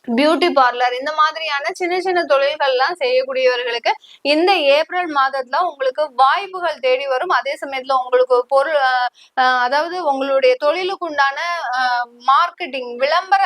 பியூட்டி பார்லர் இந்த மாதிரியான சின்ன சின்ன தொழில்கள்லாம் செய்யக்கூடியவர்களுக்கு இந்த ஏப்ரல் மாதத்துல உங்களுக்கு வாய்ப்புகள் தேடி வரும். அதே சமயத்துல உங்களுக்கு பொருள் அதாவது உங்களுடைய தொழிலுக்கு உண்டான மார்க்கெட்டிங் விளம்பர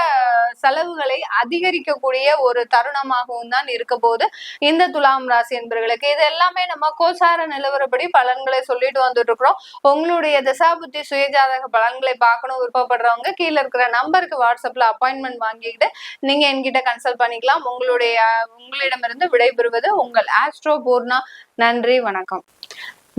செலவுகளை அதிகரிக்கக்கூடிய ஒரு தருணமாகவும் தான் இருக்க போது இந்த துலாம் ராசி என்பவர்களுக்கு. இது எல்லாமே நம்ம கோசார நிலவரப்படி பலன்களை சொல்லிட்டு வந்துட்டு இருக்கிறோம். உங்களுடைய தசாபுத்தி சுயஜாதக பலன்களை பார்க்கணும் விருப்பப்படுறவங்க கீழே இருக்கிற நம்பருக்கு வாட்ஸ்அப்ல அப்பாயின்மெண்ட் வாங்கிக்கிட்டு நீங்க என்கிட்ட கன்சல்ட் பண்ணிக்கலாம். உங்களிடமிருந்து விடைபெறுவது உங்கள் ஆஸ்ட்ரோ பூர்ணா. நன்றி, வணக்கம்.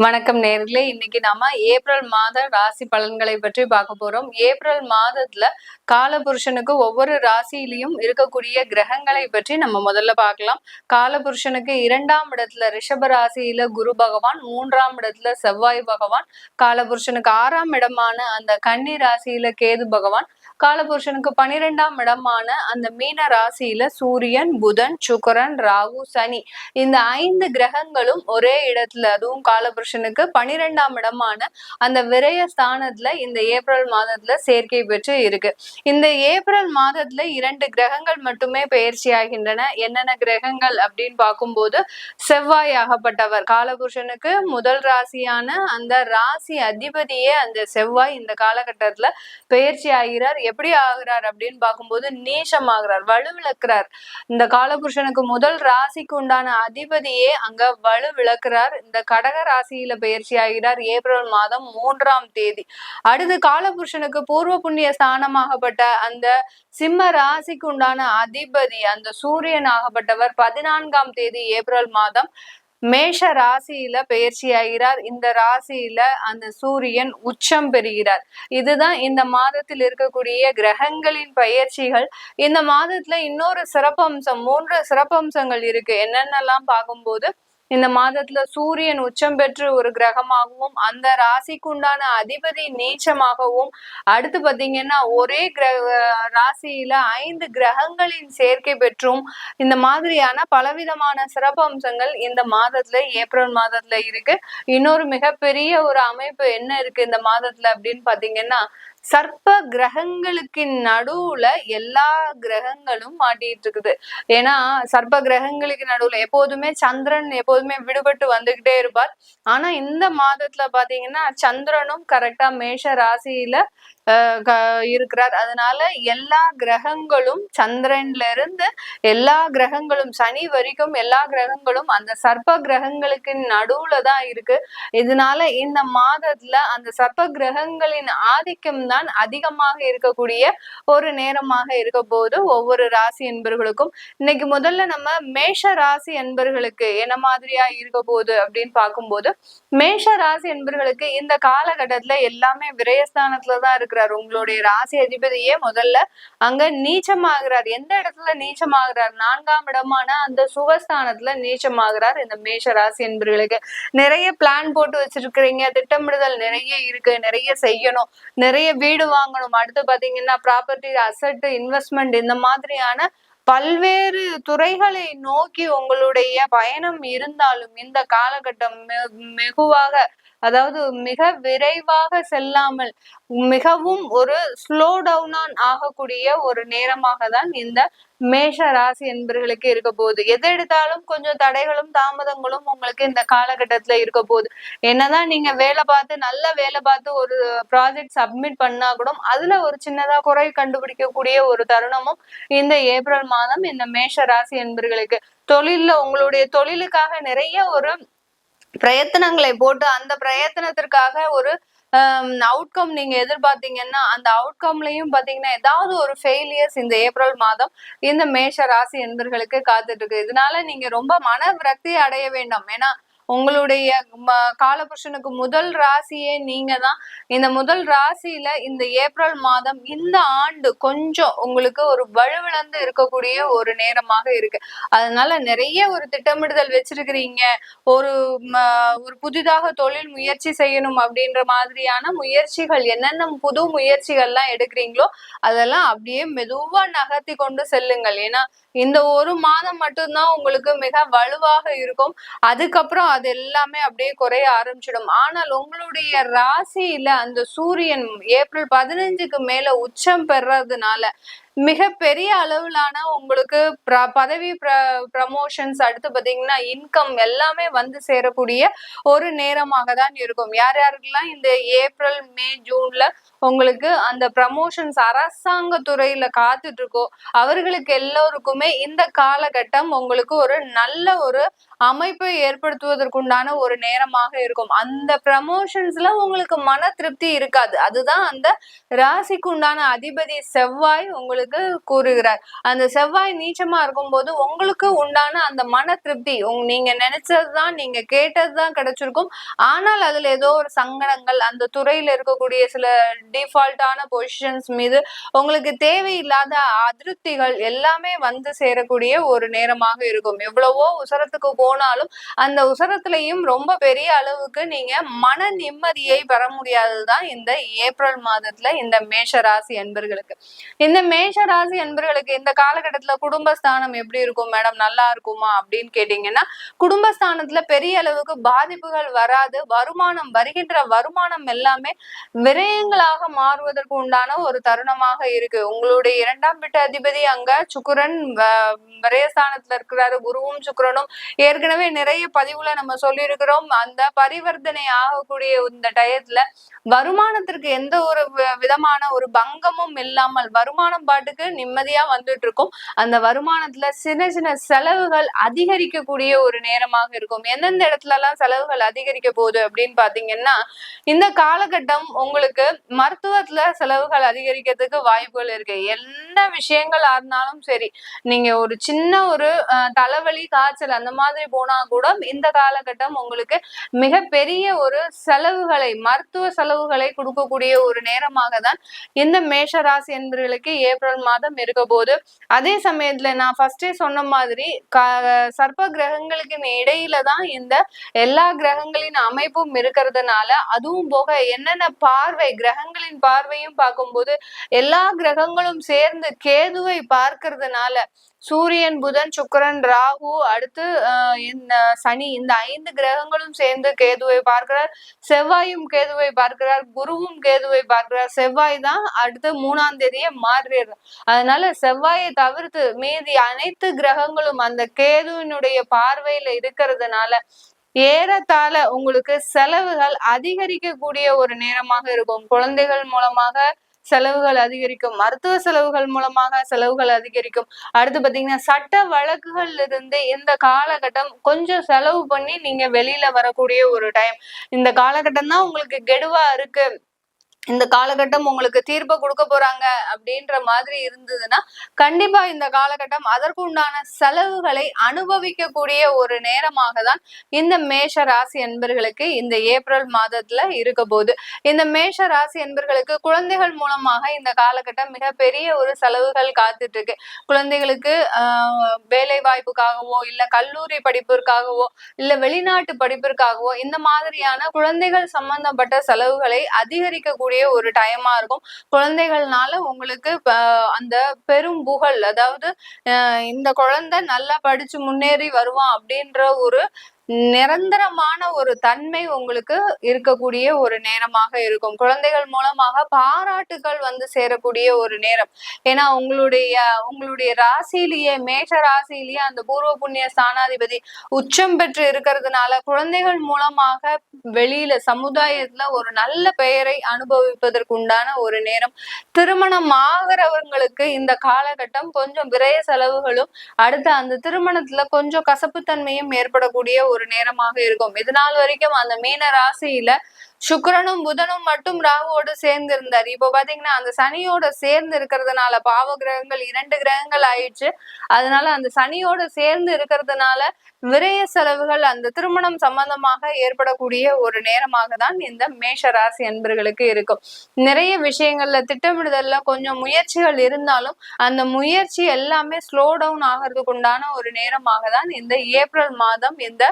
வணக்கம் நேர்களே, இன்னைக்கு நாம ஏப்ரல் மாத ராசி பலன்களை பற்றி பார்க்க போறோம். ஏப்ரல் மாதத்துல காலபுருஷனுக்கு ஒவ்வொரு ராசியிலையும் இருக்கக்கூடிய கிரகங்களை பற்றி நம்ம முதல்ல பார்க்கலாம். காலபுருஷனுக்கு 2ஆம் இடத்துல ரிஷப ராசியில குரு பகவான், 3ஆம் இடத்துல செவ்வாய் பகவான், காலபுருஷனுக்கு 6ஆம் இடமான அந்த கன்னி ராசியில கேது பகவான், காலபுருஷனுக்கு 12ஆம் இடமான அந்த மீன ராசியில சூரியன், புதன், சுக்கிரன், ராகு, சனி இந்த 5 கிரகங்களும் ஒரே இடத்துல, அதுவும் காலபுருஷனுக்கு 12ஆம் இடமான அந்த விரய ஸ்தானத்துல இந்த ஏப்ரல் மாதத்துல சேர்க்கை பெற்று இருக்கு. இந்த ஏப்ரல் மாதத்துல 2 கிரகங்கள் மட்டுமே பெயர்ச்சி ஆகின்றன. என்னென்ன கிரகங்கள் அப்படின்னு பார்க்கும்போது, செவ்வாய் ஆகப்பட்டவர் காலபுருஷனுக்கு முதல் ராசியான அந்த ராசி அதிபதியே அந்த செவ்வாய் இந்த காலகட்டத்துல பெயர்ச்சி ஆகிறார். எப்படி ஆகிறார் அப்படின்னு பார்க்கும்போது நீச்சம் ஆகிறார், வலுவிழக்கிறார். இந்த காலபுருஷனுக்கு முதல் ராசிக்கு உண்டான அதிபதியே அங்க வலுவிழக்கிறார். இந்த கடக ராசியில பெயர்ச்சி ஆகிறார் ஏப்ரல் மாதம் 3ஆம் தேதி. அடுத்து காலபுருஷனுக்கு பூர்வ புண்ணிய ஸ்தானமாகப்பட்ட அந்த சிம்ம ராசிக்கு உண்டான அதிபதி அந்த சூரியன் ஆகப்பட்டவர் 14ஆம் தேதி ஏப்ரல் மாதம் மேஷ ராசியில பெயர்ச்சி ஆகிறார். இந்த ராசியில அந்த சூரியன் உச்சம் பெறுகிறார். இதுதான் இந்த மாதத்தில் இருக்கக்கூடிய கிரகங்களின் பயிற்சிகள். இந்த மாதத்துல இன்னொரு சிறப்பம்சம், 3 சிறப்பம்சங்கள் இருக்கு. என்னென்னலாம் பார்க்கும்போது, இந்த மாதத்துல சூரியன் உச்சம் பெற்று ஒரு கிரகமாகவும் அந்த ராசிக்கு உண்டான அதிபதி நீச்சமாகவும், அடுத்து பாத்தீங்கன்னா ஒரே ராசியில 5 கிரகங்களின் சேர்க்கை பெற்றும் இந்த மாதிரியான பலவிதமான சிறப்பம்சங்கள் இந்த மாதத்துல ஏப்ரல் மாதத்துல இருக்கு. இன்னொரு மிகப்பெரிய ஒரு அமைப்பு என்ன இருக்கு இந்த மாதத்துல அப்படின்னு பாத்தீங்கன்னா, சர்ப்ப கிரகங்களுக்கு நடுவுல எல்லா கிரகங்களும் மாட்டிட்டு இருக்குது. ஏன்னா சர்ப்ப கிரகங்களுக்கு நடுவுல எப்போதுமே சந்திரன் எப்போதுமே விடுபட்டு வந்துகிட்டே இருப்பார். ஆனா இந்த மாதத்துல பாத்தீங்கன்னா சந்திரனும் கரெக்டா மேஷ ராசியில இருக்கிறார். அதனால எல்லா கிரகங்களும் சந்திரன்ல இருந்து எல்லா கிரகங்களும் சனி வரைக்கும் எல்லா கிரகங்களும் அந்த சர்ப்ப கிரகங்களுக்கு நடுவுல தான் இருக்கு. இதனால இந்த மாதத்துல அந்த சர்ப்ப கிரகங்களின் ஆதிக்கம் தான் அதிகமாக இருக்கக்கூடிய ஒரு நேரமாக இருக்க போது ஒவ்வொரு ராசி என்பர்களுக்கும். இன்னைக்கு முதல்ல நம்ம மேஷ ராசி என்பர்களுக்கு என்ன மாதிரியா இருக்க போகுது அப்படின்னு பார்க்கும்போது, மேஷ ராசி என்பர்களுக்கு இந்த காலகட்டத்துல எல்லாமே விரயஸ்தானத்துலதான் இருக்கிறார். உங்களுடைய ராசி அதிபதியே முதல்ல அங்க நீச்சமாகிறார். எந்த இடத்துல நீச்சமாகிறார்? 4ஆம் இடமான அந்த சுகஸ்தானத்துல நீச்சமாகிறார். இந்த மேஷ ராசி என்பர்களுக்கு நிறைய பிளான் போட்டு வச்சிருக்கிறீங்க, திட்டமிடுதல் நிறைய இருக்கு, நிறைய செய்யணும், நிறைய வீடு வாங்கணும், அடுத்து பாத்தீங்கன்னா ப்ராப்பர்ட்டி, அசட், இன்வெஸ்ட்மெண்ட் இந்த மாதிரியான பல்வேறு துறைகளை நோக்கி உங்களுடைய பயணம் இருந்தாலும் இந்த காலகட்டம் வெகுவாக, அதாவது மிக விரைவாக செல்லாமல் மிகவும் ஒரு ஸ்லோ டவுன் ஆகக்கூடிய ஒரு நேரமாக தான் இந்த மேஷ ராசி என்பர்களுக்கு இருக்க போகுது. எது எடுத்தாலும் கொஞ்சம் தடைகளும் தாமதங்களும் உங்களுக்கு இந்த காலகட்டத்துல இருக்க போகுது. என்னதான் நீங்க வேலை பார்த்து நல்ல வேலை பார்த்து ஒரு ப்ராஜெக்ட் சப்மிட் பண்ணா கூட அதுல ஒரு சின்னதா குறை கண்டுபிடிக்கக்கூடிய ஒரு தருணமும் இந்த ஏப்ரல் மாதம் இந்த மேஷ ராசி என்பர்களுக்கு. தொழில்ல உங்களுடைய தொழிலுக்காக நிறைய ஒரு பிரயத்தனங்களை போட்டு அந்த பிரயத்தனத்திற்காக ஒரு அவுட்கம் நீங்க எதிர்பார்த்தீங்கன்னா அந்த அவுட்கம்லயும் பாத்தீங்கன்னா ஏதாவது ஒரு ஃபெயிலியர்ஸ் இந்த ஏப்ரல் மாதம் இந்த மேஷ ராசி என்பர்களுக்கு காத்துட்டு இருக்கு. இதனால நீங்க ரொம்ப மன விரக்தி அடைய வேண்டாம். ஏன்னா உங்களுடைய காலபுருஷனுக்கு முதல் ராசியே நீங்க தான். இந்த முதல் ராசியில இந்த ஏப்ரல் மாதம் இந்த ஆண்டு கொஞ்சம் உங்களுக்கு ஒரு வலுவிழந்து இருக்கக்கூடிய ஒரு நேரமாக இருக்கு. அதனால நிறைய ஒரு திட்டமிடுதல் வச்சிருக்கிறீங்க, ஒரு புதிதாக தொழில் முயற்சி செய்யணும் அப்படின்ற மாதிரியான முயற்சிகள், என்னென்ன புது முயற்சிகள்லாம் எடுக்கிறீங்களோ அதெல்லாம் அப்படியே மெதுவா நகர்த்தி கொண்டு செல்லுங்கள். ஏன்னா இந்த ஒரு மாதம் மட்டும்தான் உங்களுக்கு மிக வலுவாக இருக்கும். அதுக்கப்புறம் அது எல்லாமே அப்படியே குறைய ஆரம்பிச்சிடும். ஆனால் உங்களுடைய ராசியில அந்த சூரியன் ஏப்ரல் 15க்கு மேல உச்சம் பெறதுனால மிக பெரிய அளவிலான உங்களுக்கு பதவி ப்ரமோஷன்ஸ், அடுத்து பாத்தீங்கன்னா இன்கம் எல்லாமே வந்து சேரக்கூடிய ஒரு நேரமாக தான் இருக்கும். யார் யாருக்கெல்லாம் இந்த ஏப்ரல், மே, ஜூன்ல உங்களுக்கு அந்த ப்ரமோஷன்ஸ் அரசாங்க துறையில காத்துட்டு இருக்கோ அவர்களுக்கு எல்லோருக்குமே இந்த காலகட்டம் உங்களுக்கு ஒரு நல்ல ஒரு அமைப்பை ஏற்படுத்துவதற்குண்டான ஒரு நேரமாக இருக்கும். அந்த ப்ரமோஷன்ஸ்ல உங்களுக்கு மன திருப்தி இருக்காது. அதுதான் அந்த ராசிக்கு உண்டான அதிபதி செவ்வாய் உங்களுக்கு கூறுகிறார். அந்த செவ்வாய் நீச்சமா இருக்கும்போது உங்களுக்கு உண்டான அந்த மன திருப்தி, நீங்க நினைச்சதுதான், நீங்க கேட்டதுதான் கிடைச்சிருக்கும். ஆனால் அதுல ஏதோ ஒரு சங்கடங்கள், அந்த துறையில இருக்கக்கூடிய சில டிஃபால்ட்டான பொசிஷன்ஸ் மீது உங்களுக்கு தேவையில்லாத அதிருப்திகள் எல்லாமே வந்து சேரக்கூடிய ஒரு நேரமாக இருக்கும். எவ்வளவோ உசரத்துக்கு போனாலும் அந்த உசரத்திலையும் ரொம்ப பெரிய அளவுக்கு நீங்க மன நிம்மதியை பெற முடியாததுதான் இந்த ஏப்ரல் மாதத்துல இந்த மேஷ ராசி அன்பர்களுக்கு. இந்த மேஷ ராசி அன்பர்களுக்கு இந்த காலகட்டத்துல குடும்பஸ்தானம் எப்படி இருக்கும் மேடம், நல்லா இருக்குமா அப்படின்னு கேட்டீங்கன்னா, குடும்பஸ்தானத்துல பெரிய அளவுக்கு பாதிப்புகள் வராது. வருகின்ற வருமானம் எல்லாமே விரயங்களாக மாறுவதற்கு உண்டான ஒரு தருணமாக இருக்கு. உங்களுடைய 2ஆம் வீட்டு அதிபதி அங்க சுக்கிரன் விரயஸ்தானத்துல இருக்கிறாரு. குருவும் சுக்கிரனும் ஏற்கனவே நிறைய பதிவுல நம்ம சொல்லியிருக்கிறோம். அந்த பரிவர்த்தனை ஆகக்கூடிய இந்த டயத்துல வருமானத்திற்கு எந்த ஒரு விதமான ஒரு பங்கமும் இல்லாமல் வருமானம் பாட்டுக்கு நிம்மதியா வந்துட்டு இருக்கும். அந்த வருமானத்துல சின்ன சின்ன செலவுகள் அதிகரிக்கக்கூடிய ஒரு நேரமாக இருக்கும். எந்தெந்த இடத்துல எல்லாம் செலவுகள் அதிகரிக்க போகுது அப்படின்னு பாத்தீங்கன்னா, இந்த காலகட்டம் உங்களுக்கு மருத்துவத்துல செலவுகள் அதிகரிக்கிறதுக்கு வாய்ப்புகள் இருக்கு. என்ன விஷயங்களா இருந்தாலும் சரி, நீங்க ஒரு சின்ன ஒரு தலைவலி, காய்ச்சல் அந்த மாதிரி போனா கூட இந்த காலகட்டம் உங்களுக்கு மிக பெரிய ஒரு செலவுகளை, மருத்துவ செலவுகளை கொடுக்கக்கூடிய ஒரு நேரமாக தான் இந்த மேஷ ராசி என்பவர்களுக்கு ஏப்ரல் மாதம் இருக்க போது. அதே சமயத்துல நான் ஃபர்ஸ்டே சொன்ன மாதிரி சர்ப்ப கிரகங்களுக்கு இடையில தான் இந்த எல்லா கிரகங்களின் அமைப்பும் இருக்கிறதுனால, அதுவும் போக என்னென்ன பார்வை, கிரகங்களின் பார்வையும் பார்க்கும்போது எல்லா கிரகங்களும் சேர்ந்து கேதுவை பார்க்கறதுனால, சூரியன், புதன், சுக்கிரன், ராகு, அடுத்து இந்த சனி, இந்த 5 கிரகங்களும் சேர்ந்து கேதுவை பார்க்கிறார். செவ்வாயும் கேதுவை பார்க்கிறார். குருவும் கேதுவை பார்க்கிறார். செவ்வாய் தான் அடுத்து 3ஆம் தேதியே மாறுறாரு. அதனால செவ்வாயை தவிர்த்து மீதி அனைத்து கிரகங்களும் அந்த கேதுவினுடைய பார்வையில இருக்கிறதுனால ஏறத்தாழ உங்களுக்கு செலவுகள் அதிகரிக்கக்கூடிய ஒரு நேரமாக இருக்கும். குழந்தைகள் மூலமாக செலவுகள் அதிகரிக்கும். மருத்துவ செலவுகள் மூலமாக செலவுகள் அதிகரிக்கும். அடுத்து பாத்தீங்கன்னா சட்ட வழக்குகள்ல இருந்து இந்த காலகட்டம் கொஞ்சம் செலவு பண்ணி நீங்க வெளியில வரக்கூடிய ஒரு டைம். இந்த காலகட்டம் தான் உங்களுக்கு கெடுவா இருக்கு, இந்த காலகட்டம் உங்களுக்கு தீர்ப்பை கொடுக்க போறாங்க அப்படின்ற மாதிரி இருந்ததுன்னா கண்டிப்பா இந்த காலகட்டம் அதற்கு உண்டான செலவுகளை அனுபவிக்கக்கூடிய ஒரு நேரமாக தான் இந்த மேஷ ராசி என்பர்களுக்கு இந்த ஏப்ரல் மாதத்துல இருக்க போது. இந்த மேஷ ராசி என்பர்களுக்கு குழந்தைகள் மூலமாக இந்த காலகட்டம் மிகப்பெரிய ஒரு செலவுகள் காத்துட்டு இருக்கு. குழந்தைகளுக்கு வேலை வாய்ப்புக்காகவோ, இல்ல கல்லூரி படிப்பிற்காகவோ, இல்ல வெளிநாட்டு படிப்பிற்காகவோ இந்த மாதிரியான குழந்தைகள் சம்பந்தப்பட்ட செலவுகளை அதிகரிக்கக்கூடிய ஒரு டைமா இருக்கும். குழந்தைகள்னால உங்களுக்கு அந்த பெரும் புகழ், அதாவது இந்த குழந்தை நல்லா படிச்சு முன்னேறி வருவான் அப்படின்ற ஒரு நிரந்தரமான ஒரு தன்மை உங்களுக்கு இருக்கக்கூடிய ஒரு நேரமாக இருக்கும். குழந்தைகள் மூலமாக பாராட்டுகள் வந்து சேரக்கூடிய ஒரு நேரம். ஏன்னா உங்களுடைய ராசியிலேயே, மேஷ ராசியிலேயே அந்த பூர்வ புண்ணிய ஸ்தானாதிபதி உச்சம் பெற்று இருக்கிறதுனால குழந்தைகள் மூலமாக வெளியில சமுதாயத்துல ஒரு நல்ல பெயரை அனுபவிப்பதற்குண்டான ஒரு நேரம். திருமணம் ஆகிறவங்களுக்கு இந்த காலகட்டம் கொஞ்சம் விரய செலவுகளும், அடுத்து அந்த திருமணத்துல கொஞ்சம் கசப்புத்தன்மையும் ஏற்படக்கூடிய ஒரு நேரமாக இருக்கும். இது நாள் வரைக்கும் அந்த மீன ராசியில சுக்கிரனும் புதனும் மட்டும் ராகுவோடு சேர்ந்து இருந்தார். இப்போ பாத்தீங்கன்னா அந்த சனியோட சேர்ந்து இருக்கிறதுனால பாவ கிரகங்கள் 2 கிரகங்கள் ஆயிடுச்சு. அதனால அந்த சனியோட சேர்ந்து இருக்கிறதுனால விரய செலவுகள் அந்த திருமணம் சம்பந்தமாக ஏற்படக்கூடிய ஒரு நேரமாக தான் இந்த மேஷ ராசி என்பர்களுக்கு இருக்கும். நிறைய விஷயங்கள்ல திட்டமிடுதல்ல கொஞ்சம் முயற்சிகள் இருந்தாலும் அந்த முயற்சி எல்லாமே ஸ்லோ டவுன் ஆகிறதுக்கு உண்டான ஒரு நேரமாக தான் இந்த ஏப்ரல் மாதம் இந்த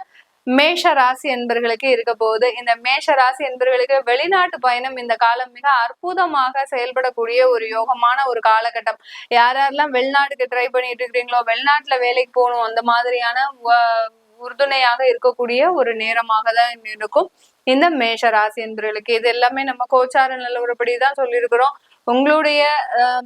மேஷ ராசி என்பர்களுக்கு இருக்க போகுது. இந்த மேஷ ராசி என்பர்களுக்கு வெளிநாட்டு பயணம் இந்த காலம் மிக அற்புதமாக செயல்படக்கூடிய ஒரு யோகமான ஒரு காலகட்டம். யாரெல்லாம் வெளிநாட்டுக்கு ட்ரை பண்ணிட்டு இருக்கிறீங்களோ, வெளிநாட்டுல வேலைக்கு போகணும், அந்த மாதிரியான உறுதுணையாக இருக்கக்கூடிய ஒரு நேரமாக தான் இருக்கும் இந்த மேஷ ராசி என்பர்களுக்கு. இது எல்லாமே நம்ம கோச்சார நிலவரப்படிதான் சொல்லியிருக்கிறோம். உங்களுடைய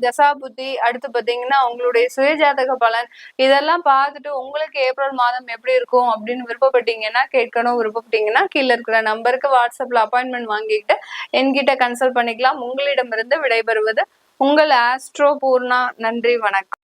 தசா புத்தி, அடுத்து பாத்தீங்கன்னா உங்களுடைய சுயஜாதக பலன், இதெல்லாம் பார்த்துட்டு உங்களுக்கு ஏப்ரல் மாதம் எப்படி இருக்கும் அப்படின்னு விருப்பப்பட்டீங்கன்னா, கேட்கணும் விருப்பப்பட்டீங்கன்னா கீழே இருக்கிற நம்பருக்கு வாட்ஸ்அப்ல அப்பாயின்மெண்ட் வாங்கிட்டு என்கிட்ட கன்சல்ட் பண்ணிக்கலாம். உங்களிடமிருந்து விடைபெறுவது உங்கள் ஆஸ்ட்ரோ பூர்ணா. நன்றி, வணக்கம்.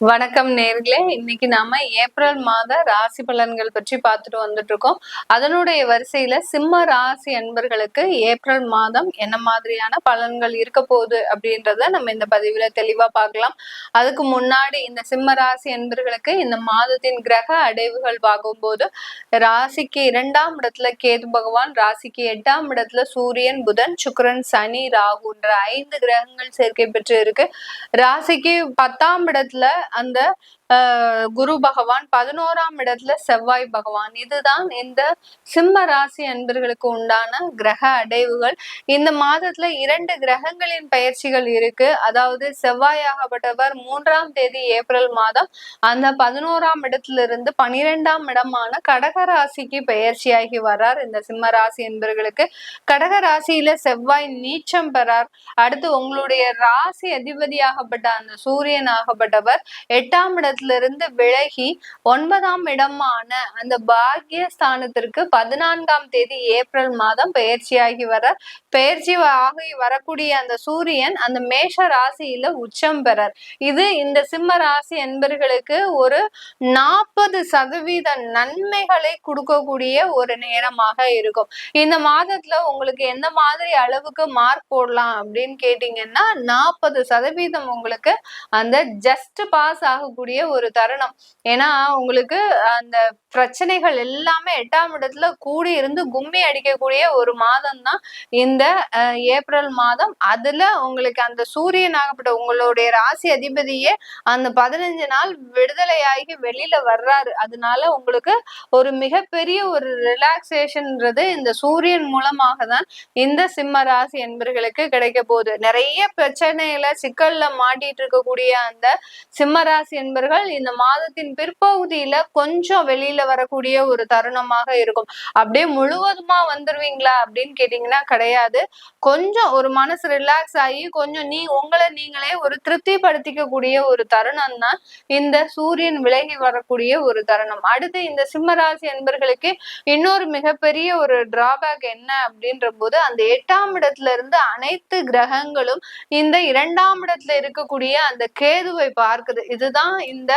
வணக்கம் நேர்களே, இன்னைக்கு நாம ஏப்ரல் மாத ராசி பலன்கள் பற்றி பார்த்துட்டு வந்துட்டு இருக்கோம். அதனுடைய வரிசையில சிம்ம ராசி அன்பர்களுக்கு ஏப்ரல் மாதம் என்ன மாதிரியான பலன்கள் இருக்க போகுது அப்படின்றத நம்ம இந்த பதிவுல தெளிவா பார்க்கலாம். அதுக்கு முன்னாடி இந்த சிம்ம ராசி அன்பர்களுக்கு இந்த மாதத்தின் கிரக அடைவுகள் பார்க்கும்போது, ராசிக்கு 2ஆம் இடத்துல கேது பகவான், ராசிக்கு 8ஆம் இடத்துல சூரியன், புதன், சுக்கிரன், சனி, ராகுன்ற 5 கிரகங்கள் சேர்க்கை பெற்று இருக்கு. ராசிக்கு 10ஆம் இடத்துல அந்த குரு பகவான், 11ஆம் இடத்துல செவ்வாய் பகவான். இதுதான் இந்த சிம்ம ராசி அன்பர்களுக்கு உண்டான கிரக அடைவுகள். இந்த மாதத்துல 2 கிரகங்களின் பயிற்சிகள் இருக்கு. அதாவது செவ்வாயாகப்பட்டவர் 3ஆம் தேதி ஏப்ரல் மாதம் அந்த 11ஆம் இடத்துல இருந்து 12ஆம் இடமான கடக ராசிக்கு பயிற்சியாகி வர்றார். இந்த சிம்ம ராசி அன்பர்களுக்கு கடக ராசியில செவ்வாய் நீச்சம் பெறார். அடுத்து உங்களுடைய ராசி அதிபதியாகப்பட்ட அந்த சூரியன் ஆகப்பட்டவர் 8ஆம் இடத்துல இருந்து விலகி 9ஆம் இடமான அந்த பாக்கியஸ்தானத்திற்கு 14ஆம் தேதி ஏப்ரல் மாதம் பயிற்சியாகி வர்றார். பயிற்சி ஆகி வரக்கூடிய அந்த சூரியன் அந்த மேஷ ராசியில உச்சம் பெறார். இது இந்த சிம்ம ராசி என்பர்களுக்கு ஒரு 40% நன்மைகளை கொடுக்கக்கூடிய ஒரு நேரமாக இருக்கும். இந்த மாதத்துல உங்களுக்கு எந்த மாதிரி அளவுக்கு மார்க் போடலாம் அப்படின்னு கேட்டீங்கன்னா, 40% உங்களுக்கு அந்த ஜஸ்ட் பாஸ் ஆகக்கூடிய ஒரு தருணம். ஏன்னா உங்களுக்கு அந்த பிரச்சனைகள் எல்லாமே 8ஆம் இடத்துல கூடி இருந்து கும்மி அடிக்கக்கூடிய ஒரு மாதம் தான் இந்த ஏப்ரல் மாதம். அதுல உங்களுக்கு அந்த சூரியன் ஆகப்பட்ட உங்களுடைய ராசி அதிபதியே அந்த 15 நாள் விடுதலையாகி வெளியில வர்றாரு. அதனால உங்களுக்கு ஒரு மிகப்பெரிய ஒரு ரிலாக்ஸேஷன்ன்றது இந்த சூரியன் மூலமாக தான் இந்த சிம்ம ராசி என்பர்களுக்கு கிடைக்க போகுது. நிறைய பிரச்சனையில சிக்கல்ல மாட்டிட்டு இருக்கக்கூடிய அந்த சிம்ம ராசி என்பர்கள் இந்த மாதத்தின் பிற்பகுதியில கொஞ்சம் வெளியில வரக்கூடிய ஒரு தருணமாக இருக்கும். அப்படியே முழுவதுமா வந்துருவீங்களா அப்படின்னு கேட்டீங்கன்னா கிடையாது. கொஞ்சம் ஒரு மனசு ரிலாக்ஸ் ஆகி கொஞ்சம் உங்களை நீங்களே ஒரு திருப்திப்படுத்திக்க கூடிய ஒரு தருணம் தான் இந்த சூரியன் விலகி வரக்கூடிய ஒரு தருணம். அடுத்து இந்த சிம்ம ராசி என்பர்களுக்கு இன்னொரு மிகப்பெரிய ஒரு டிராபேக் என்ன அப்படின்ற போது, அந்த 8ஆம் இடத்துல இருந்து அனைத்து கிரகங்களும் இந்த 2ஆம் இடத்துல இருக்கக்கூடிய அந்த கேதுவை பார்க்குது. இதுதான் இந்த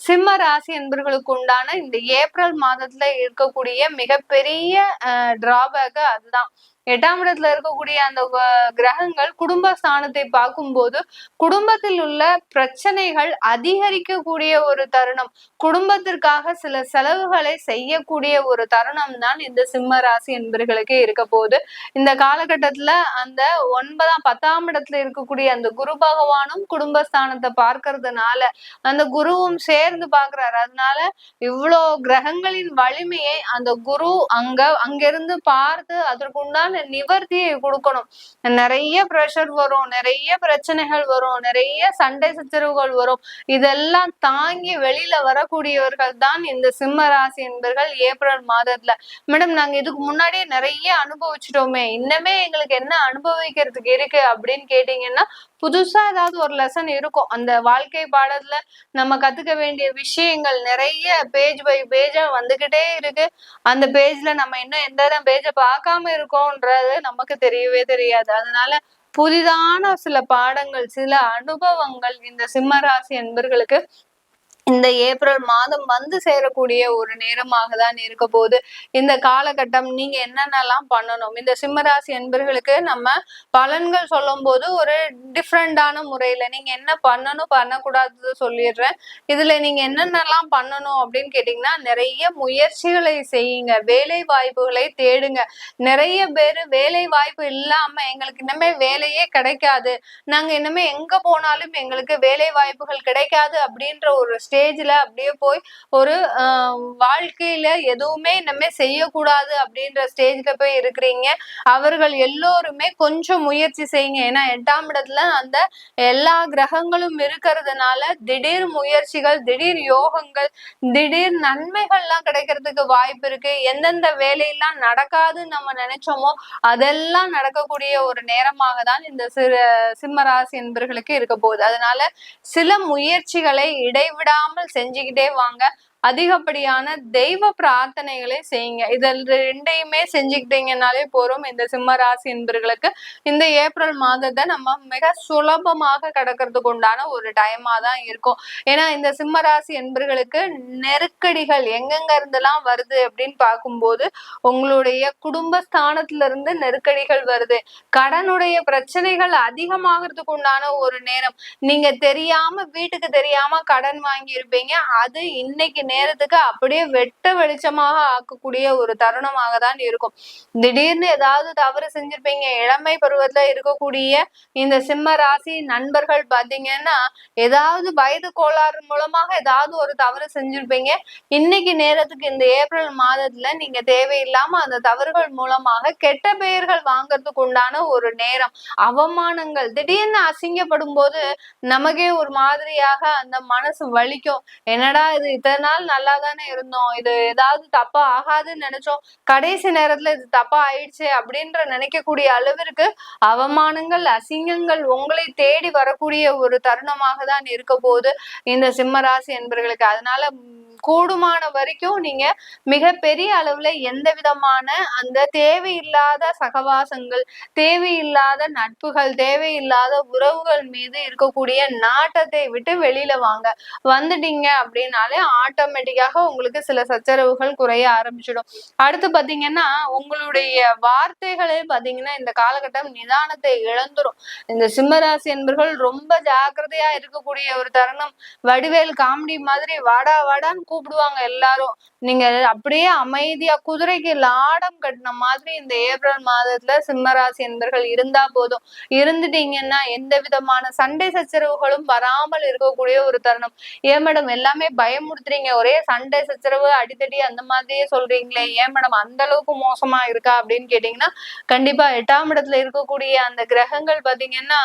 சிம்ம ராசி என்பர்களுக்கு உண்டான இந்த ஏப்ரல் மாதத்துல இருக்கக்கூடிய மிகப்பெரிய டிராபேக். அதுதான் 8ஆம் இடத்துல இருக்கக்கூடிய அந்த கிரகங்கள் குடும்ப ஸ்தானத்தை பார்க்கும்போது குடும்பத்தில் உள்ள பிரச்சனைகள் அதிகரிக்கக்கூடிய ஒரு தருணம், குடும்பத்திற்காக சில செலவுகளை செய்யக்கூடிய ஒரு தருணம் தான் இந்த சிம்ம ராசி என்பர்களுக்கு இருக்க போகுது. இந்த காலகட்டத்துல அந்த 10ஆம் இடத்துல இருக்கக்கூடிய அந்த குரு பகவானும் குடும்பஸ்தானத்தை பார்க்கறதுனால அந்த குருவும் சேர்ந்து பாக்குறாரு. அதனால இவ்வளோ கிரகங்களின் வலிமையை அந்த குரு அங்கிருந்து பார்த்து அதற்குண்டான நிவர்த்தியை கொடுக்கணும். நிறைய பிரஷர் வரும், நிறைய பிரச்சனைகள் வரும், நிறைய சண்டை சச்சரவுகள் வரும். இதெல்லாம் தாங்கி வெளியில வரக்கூடியவர்கள் தான் இந்த சிம்ம ராசி என்பர்கள் ஏப்ரல் மாதத்துல. மேடம், நாங்க இதுக்கு முன்னாடியே நிறைய அனுபவிச்சிட்டோமே, இன்னமே எங்களுக்கு என்ன அனுபவிக்கிறதுக்கு இருக்கு அப்படின்னு கேட்டீங்கன்னா, புதுசா ஏதாவது ஒரு லெசன் இருக்கும். அந்த வாழ்க்கை பாடத்துல நம்ம கத்துக்க வேண்டிய விஷயங்கள் நிறைய பேஜ் பை பேஜா வந்துகிட்டே இருக்கு. அந்த பேஜ்ல நம்ம இன்னும் எந்த பேஜை பார்க்காம இருக்கோம்ன்றது நமக்கு தெரியவே தெரியாது. அதனால புதிதான சில பாடங்கள், சில அனுபவங்கள் இந்த சிம்ம ராசி என்பர்களுக்கு இந்த ஏப்ரல் மாதம் வந்து சேரக்கூடிய ஒரு நேரமாக தான் இருக்க போகுது. இந்த காலகட்டம் நீங்க என்னென்னலாம் பண்ணணும், இந்த சிம்மராசி என்பர்களுக்கு நம்ம பலன்கள் சொல்லும் போது ஒரு டிஃப்ரெண்டான முறையில நீங்க என்ன பண்ணணும் பண்ணக்கூடாது சொல்லிடுறேன். இதுல நீங்க என்னென்னலாம் பண்ணணும் அப்படின்னு கேட்டீங்கன்னா, நிறைய முயற்சிகளை செய்யுங்க, வேலை வாய்ப்புகளை தேடுங்க. நிறைய பேர் வேலை வாய்ப்பு இல்லாம எங்களுக்கு இனிமே வேலையே கிடைக்காது, நாங்க இனிமே எங்க போனாலும் எங்களுக்கு வேலை வாய்ப்புகள் கிடைக்காது அப்படின்ற ஒரு ஸ்டேஜ்ல அப்படியே போய் ஒரு வாழ்க்கையில எதுவுமே இனிமே செய்யக்கூடாது அப்படின்ற ஸ்டேஜ்ல போய் இருக்கிறீங்க. அவர்கள் எல்லோருமே கொஞ்சம் முயற்சி செய்யுங்க. ஏன்னா 8ஆம் இடத்துல அந்த எல்லா கிரகங்களும் இருக்கிறதுனால திடீர் முயற்சிகள், திடீர் யோகங்கள், திடீர் நன்மைகள்லாம் கிடைக்கிறதுக்கு வாய்ப்பு இருக்கு. எந்தெந்த வேலையெல்லாம் நடக்காதுன்னு நம்ம நினைச்சோமோ அதெல்லாம் நடக்கக்கூடிய ஒரு நேரமாக தான் இந்த சிம்ம ராசி என்பர்களுக்கு இருக்க போகுது. அதனால சில முயற்சிகளை இடைவிடாமல் செஞ்சுக்கிட்டே வாங்க. அதிகப்படியான தெய்வ பிரார்த்தனைகளை செய்யுங்க. இதில் ரெண்டையுமே செஞ்சுக்கிட்டீங்கன்னாலே போறோம். இந்த சிம்ம ராசி என்பர்களுக்கு இந்த ஏப்ரல் மாதத்தை நம்ம மிக சுலபமாக கடக்கிறதுக்கு உண்டான ஒரு டைமா தான் இருக்கும். ஏன்னா இந்த சிம்ம ராசி என்பர்களுக்கு நெருக்கடிகள் எங்கெங்க இருந்தெல்லாம் வருது அப்படின்னு பார்க்கும்போது உங்களுடைய குடும்பஸ்தானத்துல இருந்து நெருக்கடிகள் வருது. கடனுடைய பிரச்சனைகள் அதிகமாகிறதுக்கு உண்டான ஒரு நேரம். நீங்க தெரியாம வீட்டுக்கு தெரியாம கடன் வாங்கி இருப்பீங்க. அது இன்னைக்கு நேரத்துக்கு அப்படியே வெட்ட வெளிச்சமாக ஆக்கக்கூடிய ஒரு தருணமாக தான் இருக்கும். திடீர்னு ஏதாவது தவறு செஞ்சிருப்பீங்க. இளமை பருவத்துல இருக்கக்கூடிய இந்த சிம்ம ராசி நண்பர்கள் பாத்தீங்கன்னா ஏதாவது வயது கோளாறு மூலமாக ஏதாவது ஒரு தவறு செஞ்சிருப்பீங்க. இன்னைக்கு நேரத்துக்கு இந்த ஏப்ரல் மாதத்துல நீங்க தேவையில்லாம அந்த தவறுகள் மூலமாக கெட்ட பெயர்கள் வாங்கறதுக்கு உண்டான ஒரு நேரம். அவமானங்கள் திடீர்னு அசிங்கப்படும் போது நமக்கே ஒரு மாதிரியாக அந்த மனசு வலிக்கும். என்னடா இது இத்தனை நாள் நல்லா தானே இருந்தோம், இது ஏதாவது தப்பா ஆகாதுன்னு நினைச்சோம், கடைசி நேரத்துல இது தப்பா ஆயிடுச்சு அப்படின்ற நினைக்கக்கூடிய அளவிற்கு அவமானங்கள், அசிங்கங்கள் உங்களை தேடி வரக்கூடிய ஒரு தருணமாக தான் இருக்க போது இந்த சிம்ம ராசி என்பர்களுக்கு. அதனால கூடுமான வரைக்கும் நீங்க மிகப்பெரிய அளவுல எந்த விதமான அந்த தேவையில்லாத சகவாசங்கள், தேவையில்லாத நட்புகள், தேவையில்லாத உறவுகள் மீது இருக்கக்கூடிய நாட்டத்தை விட்டு வெளியில வாங்க. வந்துட்டீங்க அப்படின்னாலே ஆட்டோமேட்டிக்காக உங்களுக்கு சில சச்சரவுகள் குறைய ஆரம்பிச்சிடும். அடுத்து பாத்தீங்கன்னா உங்களுடைய வார்த்தைகளே பாத்தீங்கன்னா இந்த காலகட்டம் நிதானத்தை இழந்துரும். இந்த சிம்மராசி என்பர்கள் ரொம்ப ஜாக்கிரதையா இருக்கக்கூடிய ஒரு தருணம். வடிவேல் காமெடி மாதிரி வாடா வாடான்னு கூப்பிடுவாங்க எல்லாரும். நீங்க அப்படியே அமைதியா குதிரைக்கு லாடம் கட்டின மாதிரி இந்த ஏப்ரல் மாதத்துல சிம்மராசி என்பர்கள் இருந்தா போதும். இருந்துட்டீங்கன்னா எந்த விதமான சண்டை சச்சரவுகளும் வராமல் இருக்கக்கூடிய ஒரு தருணம். ஏன் மேடம் எல்லாமே பயமுறுத்துறீங்க, ஒரே சண்டை சச்சரவு அடித்தடி அந்த மாதிரியே சொல்றீங்களே, ஏன் மேடம் அந்த அளவுக்கு மோசமா இருக்கா அப்படின்னு கேட்டீங்கன்னா கண்டிப்பா 8ஆம் இடத்துல இருக்கக்கூடிய அந்த கிரகங்கள் பாத்தீங்கன்னா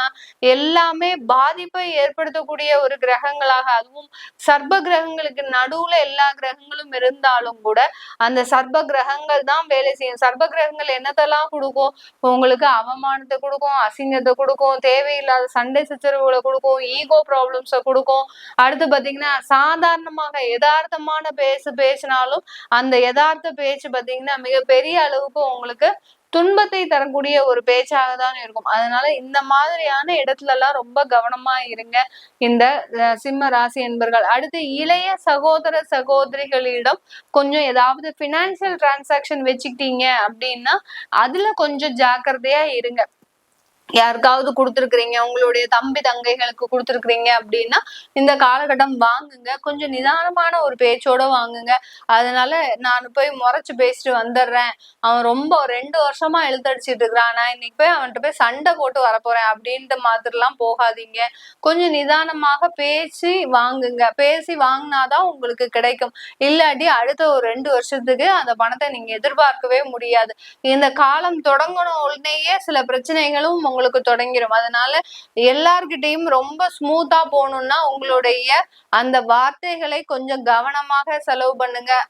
எல்லாமே பாதிப்பை ஏற்படுத்தக்கூடிய ஒரு கிரகங்களாக, அதுவும் சர்ப்ப கிரகங்களுக்கு நடுவுல எல்லா கிரகங்களும் இருந்தாலும் கூட அந்த சர்ப்ப கிரகங்கள் தான் வேலை செய்யும். சர்ப்ப கிரகங்கள் என்னத்தெல்லாம் கொடுக்கும்? உங்களுக்கு அவமானத்தை கொடுக்கும், அசிங்கத்தை கொடுக்கும், தேவையில்லாத சண்டை சச்சரவுகளை கொடுக்கும், ஈகோ ப்ராப்ளம்ஸை கொடுக்கும். அடுத்து பாத்தீங்கன்னா சாதாரணமாக யதார்த்தமான பேசினாலும் அந்த யதார்த்த பேச்சு பாத்தீங்கன்னா மிகப்பெரிய அளவுக்கு உங்களுக்கு துன்பத்தை தரக்கூடிய ஒரு பேச்சாக தான் இருக்கும். அதனால இந்த மாதிரியான இடத்துல எல்லாம் ரொம்ப கவனமா இருங்க இந்த சிம்ம ராசி என்பர்கள். அடுத்து இளைய சகோதர சகோதரிகளிடம் கொஞ்சம் ஏதாவது பினான்சியல் டிரான்சாக்சன் வச்சுக்கிட்டீங்க அப்படின்னா அதுல கொஞ்சம் ஜாக்கிரதையா இருங்க. யாருக்காவது கொடுத்துருக்குறீங்க, உங்களுடைய தம்பி தங்கைகளுக்கு கொடுத்துருக்குறீங்க அப்படின்னா இந்த காலகட்டம் வாங்குங்க. கொஞ்சம் நிதானமான ஒரு பேச்சோட வாங்குங்க. அதனால நான் போய் முறைச்சு பேசிட்டு வந்துடுறேன், அவன் ரொம்ப 2 வருஷமா இழுத்தடிச்சிட்டு இருக்கிறான், நான் இன்னைக்கு போய் அவன்கிட்ட போய் சண்டை போட்டு வரப்போறேன் அப்படின்ற மாதிரிலாம் போகாதீங்க. கொஞ்சம் நிதானமாக பேசி வாங்குங்க. பேசி வாங்கினாதான் உங்களுக்கு கிடைக்கும். இல்லாட்டி அடுத்த ஒரு 2 வருஷத்துக்கு அந்த பணத்தை நீங்க எதிர்பார்க்கவே முடியாது. இந்த காலம் தொடங்கணும் உடனேயே சில பிரச்சனைகளும் உங்களுக்கு தொடங்கிடும். அதனால எல்லார்கிட்டையும் ரொம்ப ஸ்மூத்தா போகணும்னா உங்களுடைய அந்த வார்த்தைகளை கொஞ்சம் கவனமாக செலவு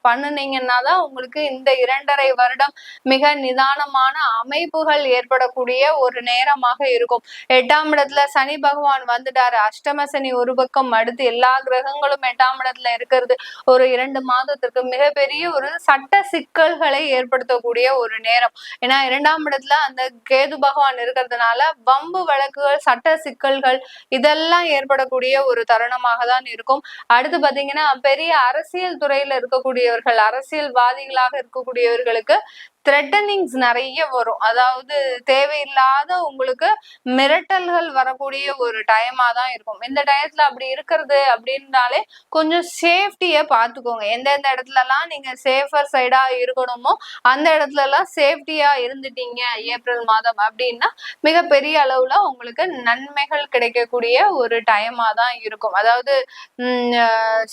பண்ணுனீங்கன்னா தான் உங்களுக்கு இந்த 2.5 வருடம் மிக நிதானமான அமைப்புகள் ஏற்படக்கூடிய ஒரு நேரமாக இருக்கும். 8ஆம் இடத்துல சனி பகவான் வந்துட்டாரு. அஷ்டம சனி ஒரு பக்கம், அடுத்து எல்லா கிரகங்களும் 8ஆம் இடத்துல இருக்கிறது ஒரு 2 மாதத்திற்கு மிகப்பெரிய ஒரு சட்ட சிக்கல்களை ஏற்படுத்தக்கூடிய ஒரு நேரம். ஏன்னா 2ஆம் இடத்துல அந்த கேது பகவான் இருக்கிறதுனால வம்பு வழக்குகள், சட்ட சிக்கல்கள் இதெல்லாம் ஏற்படக்கூடிய ஒரு தருணமாக தான் இருக்கும். அடுத்து பாத்தீங்கன்னா பெரிய அரசியல் துறையில இருக்கக்கூடியவர்கள், அரசியல்வாதிகளாக இருக்கக்கூடியவர்களுக்கு த்ரெட்டனிங்ஸ் நிறைய வரும். அதாவது தேவையில்லாத உங்களுக்கு மிரட்டல்கள் வரக்கூடிய ஒரு டைமா தான் இருக்கும். இந்த டயத்துல அப்படி இருக்கிறது அப்படின்னாலே கொஞ்சம் சேஃப்டிய பாத்துக்கோங்க. எந்தெந்த இடத்துல எல்லாம் நீங்க சேஃபர் சைடா இருக்கணுமோ அந்த இடத்துல எல்லாம் சேஃப்டியா இருந்துட்டீங்க ஏப்ரல் மாதம் அப்படின்னா மிகப்பெரிய அளவுல உங்களுக்கு நன்மைகள் கிடைக்கக்கூடிய ஒரு டைமா தான் இருக்கும். அதாவது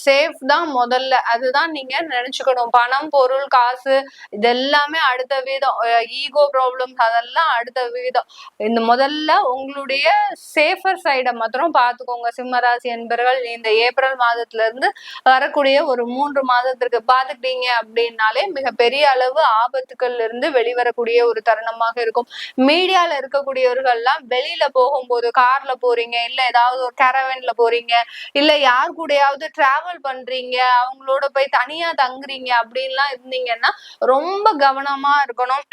சேஃப் தான் முதல்ல, அதுதான் நீங்க நினைச்சுக்கணும். பணம், பொருள், காசு இதெல்லாமே அடுத்த வீதம், ஈகோ ப்ராப்ளம்ஸ் அதெல்லாம் அடுத்த வீதம். இந்த முதல்ல உங்களுடைய சேஃபர் சைடை மாத்திரம் பாத்துக்கோங்க சிம்மராசி என்பர்கள். இந்த ஏப்ரல் மாதத்துல இருந்து வரக்கூடிய ஒரு 3 மாதத்திற்கு பாத்துக்கிட்டீங்க அப்படின்னாலே மிக பெரிய அளவு ஆபத்துக்கள் இருந்து வெளிவரக்கூடிய ஒரு தருணமாக இருக்கும். மீடியால இருக்கக்கூடியவர்கள் எல்லாம் வெளியில போகும்போது, கார்ல போறீங்க, இல்ல ஏதாவது ஒரு கேரவன்ல போறீங்க, இல்ல யார் கூடயாவது டிராவல் பண்றீங்க, அவங்களோட போய் தனியா தங்குறீங்க அப்படின்லாம் இருந்தீங்கன்னா ரொம்ப கவனமா இருக்கணும்.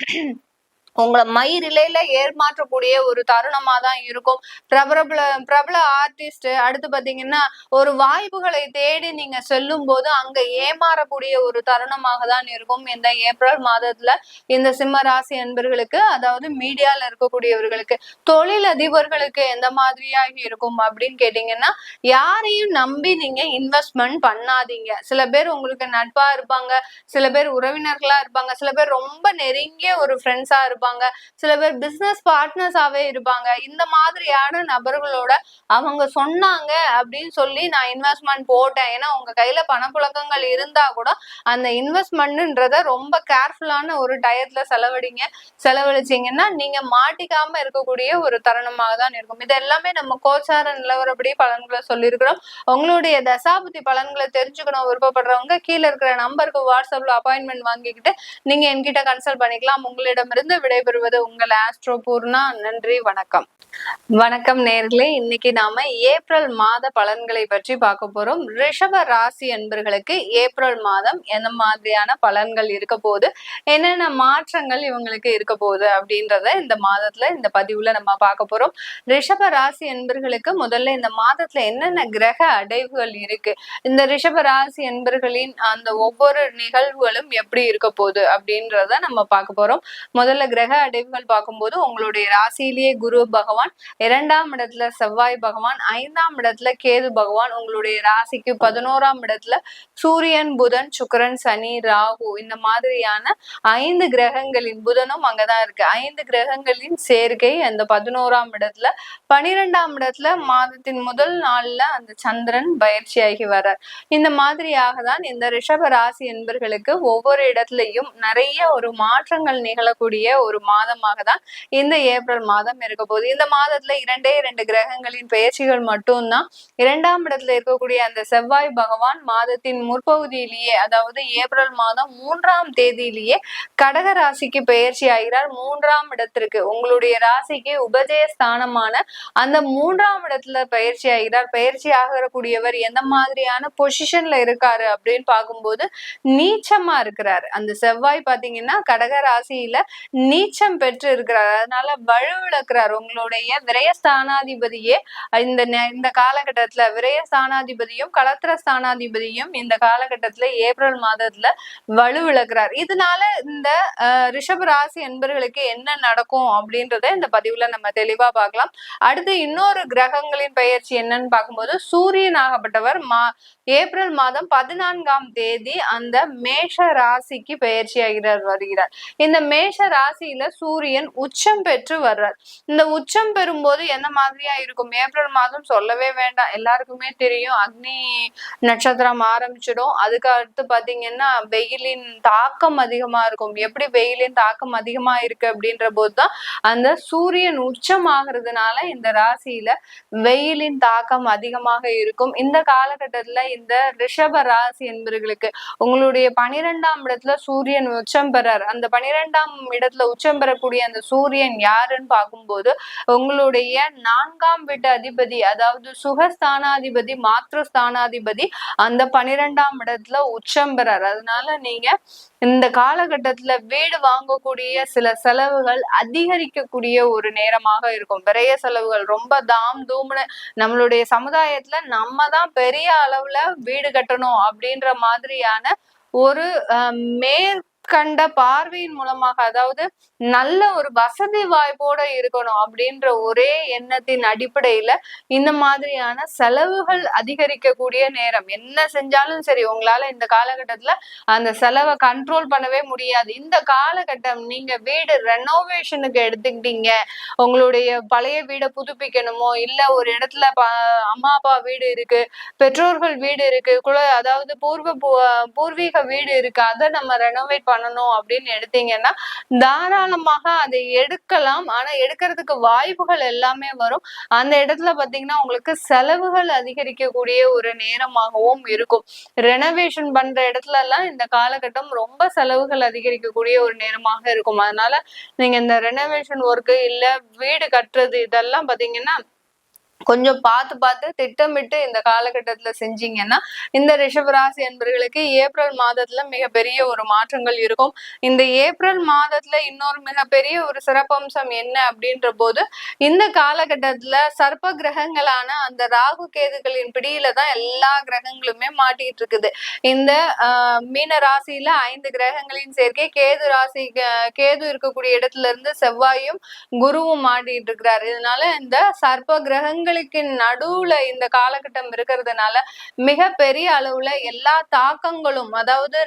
உங்களை மயிரிலையில ஏமாற்றக்கூடிய ஒரு தருணமா தான் இருக்கும். பிரபல ஆர்டிஸ்ட், அடுத்து பாத்தீங்கன்னா ஒரு வாய்ப்புகளை தேடி நீங்க செல்லும் போது அங்க ஏமாறக்கூடிய ஒரு தருணமாக தான் இருக்கும் இந்த ஏப்ரல் மாதத்துல இந்த சிம்ம ராசி அன்பர்களுக்கு. அதாவது மீடியால இருக்கக்கூடியவர்களுக்கு, தொழில் அதிபர்களுக்கு எந்த மாதிரியாக இருக்கும் அப்படின்னு கேட்டீங்கன்னா, யாரையும் நம்பி நீங்க இன்வெஸ்ட்மெண்ட் பண்ணாதீங்க. சில பேர் உங்களுக்கு நட்பா இருப்பாங்க, சில பேர் உறவினர்களா இருப்பாங்க, சில பேர் ரொம்ப நெருங்கிய ஒரு ஃப்ரெண்ட்ஸா இருப்பாங்க, சில பேர் பிசினஸ் பார்ட்னர்ஸாவே இருப்பாங்க. இந்த மாதிரியான நபர்களோட அவங்க சொன்னாங்க அப்படின்னு சொல்லி நான் இன்வெஸ்ட்மெண்ட் போட்டேன். ஏன்னா உங்க கையில பணப்புழக்கங்கள் இருந்தா கூட அந்த இன்வெஸ்ட்மெண்ட்ன்றத ரொம்ப கேர்ஃபுல்லான ஒரு டயத்துல செலவழிச்சீங்கன்னா நீங்க மாட்டிக்காம இருக்கக்கூடிய ஒரு தருணமாக தான் இருக்கும். இது எல்லாமே நம்ம கோச்சார நிலவரப்படி பலன்களை சொல்லியிருக்கிறோம். உங்களுடைய தசாபுத்தி பலன்களை தெரிஞ்சுக்கணும் விருப்பப்படுறவங்க கீழே இருக்கிற நம்பருக்கு வாட்ஸ்அப்ல அப்பாயின்மெண்ட் வாங்கிக்கிட்டு நீங்க என்கிட்ட கன்சல்ட் பண்ணிக்கலாம். உங்களிடமிருந்து விடைபெறுவது உங்கள் ஆஸ்ட்ரோ பூர்ணா. நன்றி, வணக்கம். வணக்கம் நேர்களே, இன்னைக்கு நாம ஏப்ரல் மாத பலன்களை பற்றி பார்க்க போறோம். ரிஷப ராசி அன்பர்களுக்கு ஏப்ரல் மாதம் எந்த மாதிரியான பலன்கள் இருக்க போகுது, என்னென்ன மாற்றங்கள் இவங்களுக்கு இருக்க போகுது அப்படின்றத இந்த மாதத்துல இந்த பதிவுல நம்ம பார்க்க போறோம். ரிஷப ராசி அன்பர்களுக்கு முதல்ல இந்த மாதத்துல என்னென்ன கிரக அடைவுகள் இருக்கு, இந்த ரிஷப ராசி அன்பர்களின் அந்த ஒவ்வொரு நிகழ்வுகளும் எப்படி இருக்க போகுது அப்படின்றத நம்ம பார்க்க போறோம். முதல்ல கிரக அடைவுகள் பார்க்கும்போது உங்களுடைய ராசியிலேயே குரு பகவான், 2ஆம் இடத்துல செவ்வாய் பகவான், 5ஆம் இடத்துல கேது பகவான், உங்களுடைய ராசிக்கு 11ஆம் இடத்துல சூரியன், புதன், சுக்கிரன், சனி, ராகு, இந்த மாதிரியான 5 கிரகங்களின், புதனும் அங்கதான் இருக்கு, 5 கிரகங்களின் சேர்க்கை அந்த 11ஆம் இடத்துல. 12ஆம் இடத்துல மாதத்தின் முதல் நாள்ல அந்த சந்திரன் பயிற்சியாகி வர்றார். இந்த மாதிரியாக தான் இந்த ரிஷப ராசி என்பர்களுக்கு ஒவ்வொரு இடத்துலயும் நிறைய ஒரு மாற்றங்கள் நிகழக்கூடிய ஒரு மாதமாக தான் இந்த ஏப்ரல் மாதம் இருக்க போகுது. இந்த மாதத்துல 2 கிரகங்களின் பெயர்ச்சிகள் மட்டும்தான். 2ஆம் இடத்துல இருக்கக்கூடிய அந்த செவ்வாய் பகவான் மாதத்தின் முற்பகுதியிலேயே, அதாவது ஏப்ரல் மாதம் 3ஆம் தேதியிலேயே கடக ராசிக்கு பெயர்ச்சி ஆகிறார். 3ஆம் இடத்திற்கு, உங்களுடைய ராசிக்கு உபஜய ஸ்தானமான அந்த 3ஆம் இடத்துல பயிற்சி ஆகிறார். பயிற்சி ஆகக்கூடியவர் எந்த மாதிரியான பொசிஷன்ல இருக்காரு அப்படின்னு பார்க்கும்போது நீச்சமா இருக்கிறார். அந்த செவ்வாய் பாத்தீங்கன்னா கடக ராசியில நீச்சம் பெற்று இருக்கிறார். அதனால வலுவிழக்கிறார். உங்களுடைய விரயஸ்தானாதிபதியே இந்த காலகட்டத்துல, விரயஸ்தானாதிபதியும் களத்திர ஸ்தானாதிபதியும் இந்த காலகட்டத்துல ஏப்ரல் மாதத்துல வலுவிழக்கிறார். இதனால இந்த ரிஷப ராசி என்பர்களுக்கு என்ன நடக்கும் அப்படின்றத இந்த பதிவுல நம்ம தெளிவா பார்க்கலாம். அடுத்து இன்னொரு கிரகங்களின் பெயர்ச்சி என்னன்னு பார்க்கும்போது சூரியன் ஆகப்பட்டவர் ஏப்ரல் மாதம் 14ஆம் தேதி அந்த மேஷ ராசிக்கு பெயர்ச்சி வருகிறார். இந்த மேஷ ராசியில சூரியன் உச்சம் பெற்று வர்றார். இந்த உச்சம் பெறும்போது என்ன மாதிரியா இருக்கும் ஏப்ரல் மாதம் சொல்லவே வேண்டாம், எல்லாருக்குமே தெரியும். அக்னி நட்சத்திரம் ஆரம்பிச்சிடும். அதுக்கு அடுத்து பாத்தீங்கன்னா வெயிலின் தாக்கம் அதிகமா இருக்கும். எப்படி வெயிலின் தாக்கம் அதிகமா இருக்கு அப்படின்ற போதுதான் அந்த சூரியன் உச்சம் ஆகிறதுனால இந்த ராசியில வெயிலின் தாக்கம் அதிகமாக இருக்கும். இந்த காலகட்டத்துல இந்த ரிஷப ராசி என்பவர்களுக்கு உங்களுடைய 12ஆம் இடத்துல சூரியன் உச்சம் பெறார். அந்த 12ஆம் இடத்துல உச்சம் பெறக்கூடிய அந்த சூரியன் யாருன்னு பார்க்கும்போது உங்களுடைய 4ஆம் வீட்டு அதிபதி, அதாவது சுகஸ்தானாதிபதி, மாத்ருஸ்தானாதிபதி அந்த 12ஆம் இடத்துல உச்சம் பெறார். அதனால நீங்க இந்த காலகட்டத்துல வீடு வாங்கக்கூடிய சில செலவுகள் அதிகரிக்கக்கூடிய ஒரு நேரமாக இருக்கும். விரைய செலவுகள் ரொம்ப தாம் தூம்னு, நம்மளுடைய சமுதாயத்துல நம்ம தான் பெரிய அளவுல வீடு கட்டணும் அப்படின்ற மாதிரியான ஒரு கண்ட பார்வையின் மூலமாக, அதாவது நல்ல ஒரு வசதி வாய்ப்போட இருக்கணும் அப்படின்ற ஒரே எண்ணத்தின் அடிப்படையில இந்த மாதிரியான செலவுகள் அதிகரிக்கக்கூடிய நேரம். என்ன செஞ்சாலும் சரி, உங்களால இந்த காலகட்டத்துல அந்த செலவை கண்ட்ரோல் பண்ணவே முடியாது. இந்த காலகட்டம் நீங்க வீடு ரெனோவேஷனுக்கு எடுத்துக்கிட்டீங்க, உங்களுடைய பழைய வீடை புதுப்பிக்கணுமோ, இல்ல ஒரு இடத்துல அம்மா அப்பா வீடு இருக்கு, பெற்றோர்கள் வீடு இருக்கு, அதாவது பூர்வீக வீடு இருக்கு, அதை நம்ம ரெனோவேட் பண்ணணும் அப்படின்னு எடுத்தீங்கன்னா தாராளமாக அதை எடுக்கலாம். ஆனா எடுக்கிறதுக்கு வாய்ப்புகள் எல்லாமே வரும். அந்த இடத்துல பாத்தீங்கன்னா உங்களுக்கு செலவுகள் அதிகரிக்கக்கூடிய ஒரு நேரமாகவும் இருக்கும். ரெனோவேஷன் பண்ற இடத்துல எல்லாம் இந்த காலகட்டம் ரொம்ப செலவுகள் அதிகரிக்கக்கூடிய ஒரு நேரமாக இருக்கும். அதனால நீங்க இந்த ரெனோவேஷன் ஒர்க்கு இல்ல வீடு கட்டுறது இதெல்லாம் பாத்தீங்கன்னா கொஞ்சம் பார்த்து திட்டமிட்டு இந்த காலகட்டத்துல செஞ்சீங்கன்னா இந்த ரிஷபராசி என்பவர்களுக்கு ஏப்ரல் மாதத்துல மிகப்பெரிய ஒரு மாற்றங்கள் இருக்கும். இந்த ஏப்ரல் மாதத்துல இன்னொரு மிகப்பெரிய ஒரு சிறப்பம்சம் என்ன அப்படின்ற போது, இந்த காலகட்டத்துல சர்ப்ப கிரகங்களான அந்த ராகு கேதுகளின் பிடியில தான் எல்லா கிரகங்களுமே மாட்டிட்டு இருக்குது. இந்த மீன ராசியில 5 கிரகங்களின் சேர்க்கை, கேது இருக்கக்கூடிய இடத்துல இருந்து செவ்வாயும் குருவும் மாட்டிட்டு இருக்கிறார். இதனால இந்த சர்ப்ப கிரகங்கள் நடுவுல இந்த காலகட்டம் இருக்கிறதுனால மிக பெரிய அளவுல எல்லா தாக்கங்களும், அதாவது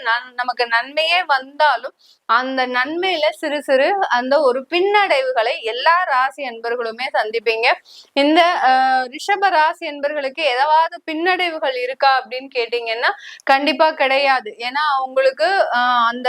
நமக்கு நன்மையே வந்தாலும் அந்த நன்மையில சிறு சிறு அந்த ஒரு பின்னடைவுகளை எல்லா ராசி என்பர்களுமே சந்திப்பீங்க. இந்த ரிஷப ராசி என்பர்களுக்கு ஏதாவது பின்னடைவுகள் இருக்கா அப்படின்னு கேட்டீங்கன்னா கண்டிப்பா கிடையாது. ஏன்னா உங்களுக்கு அந்த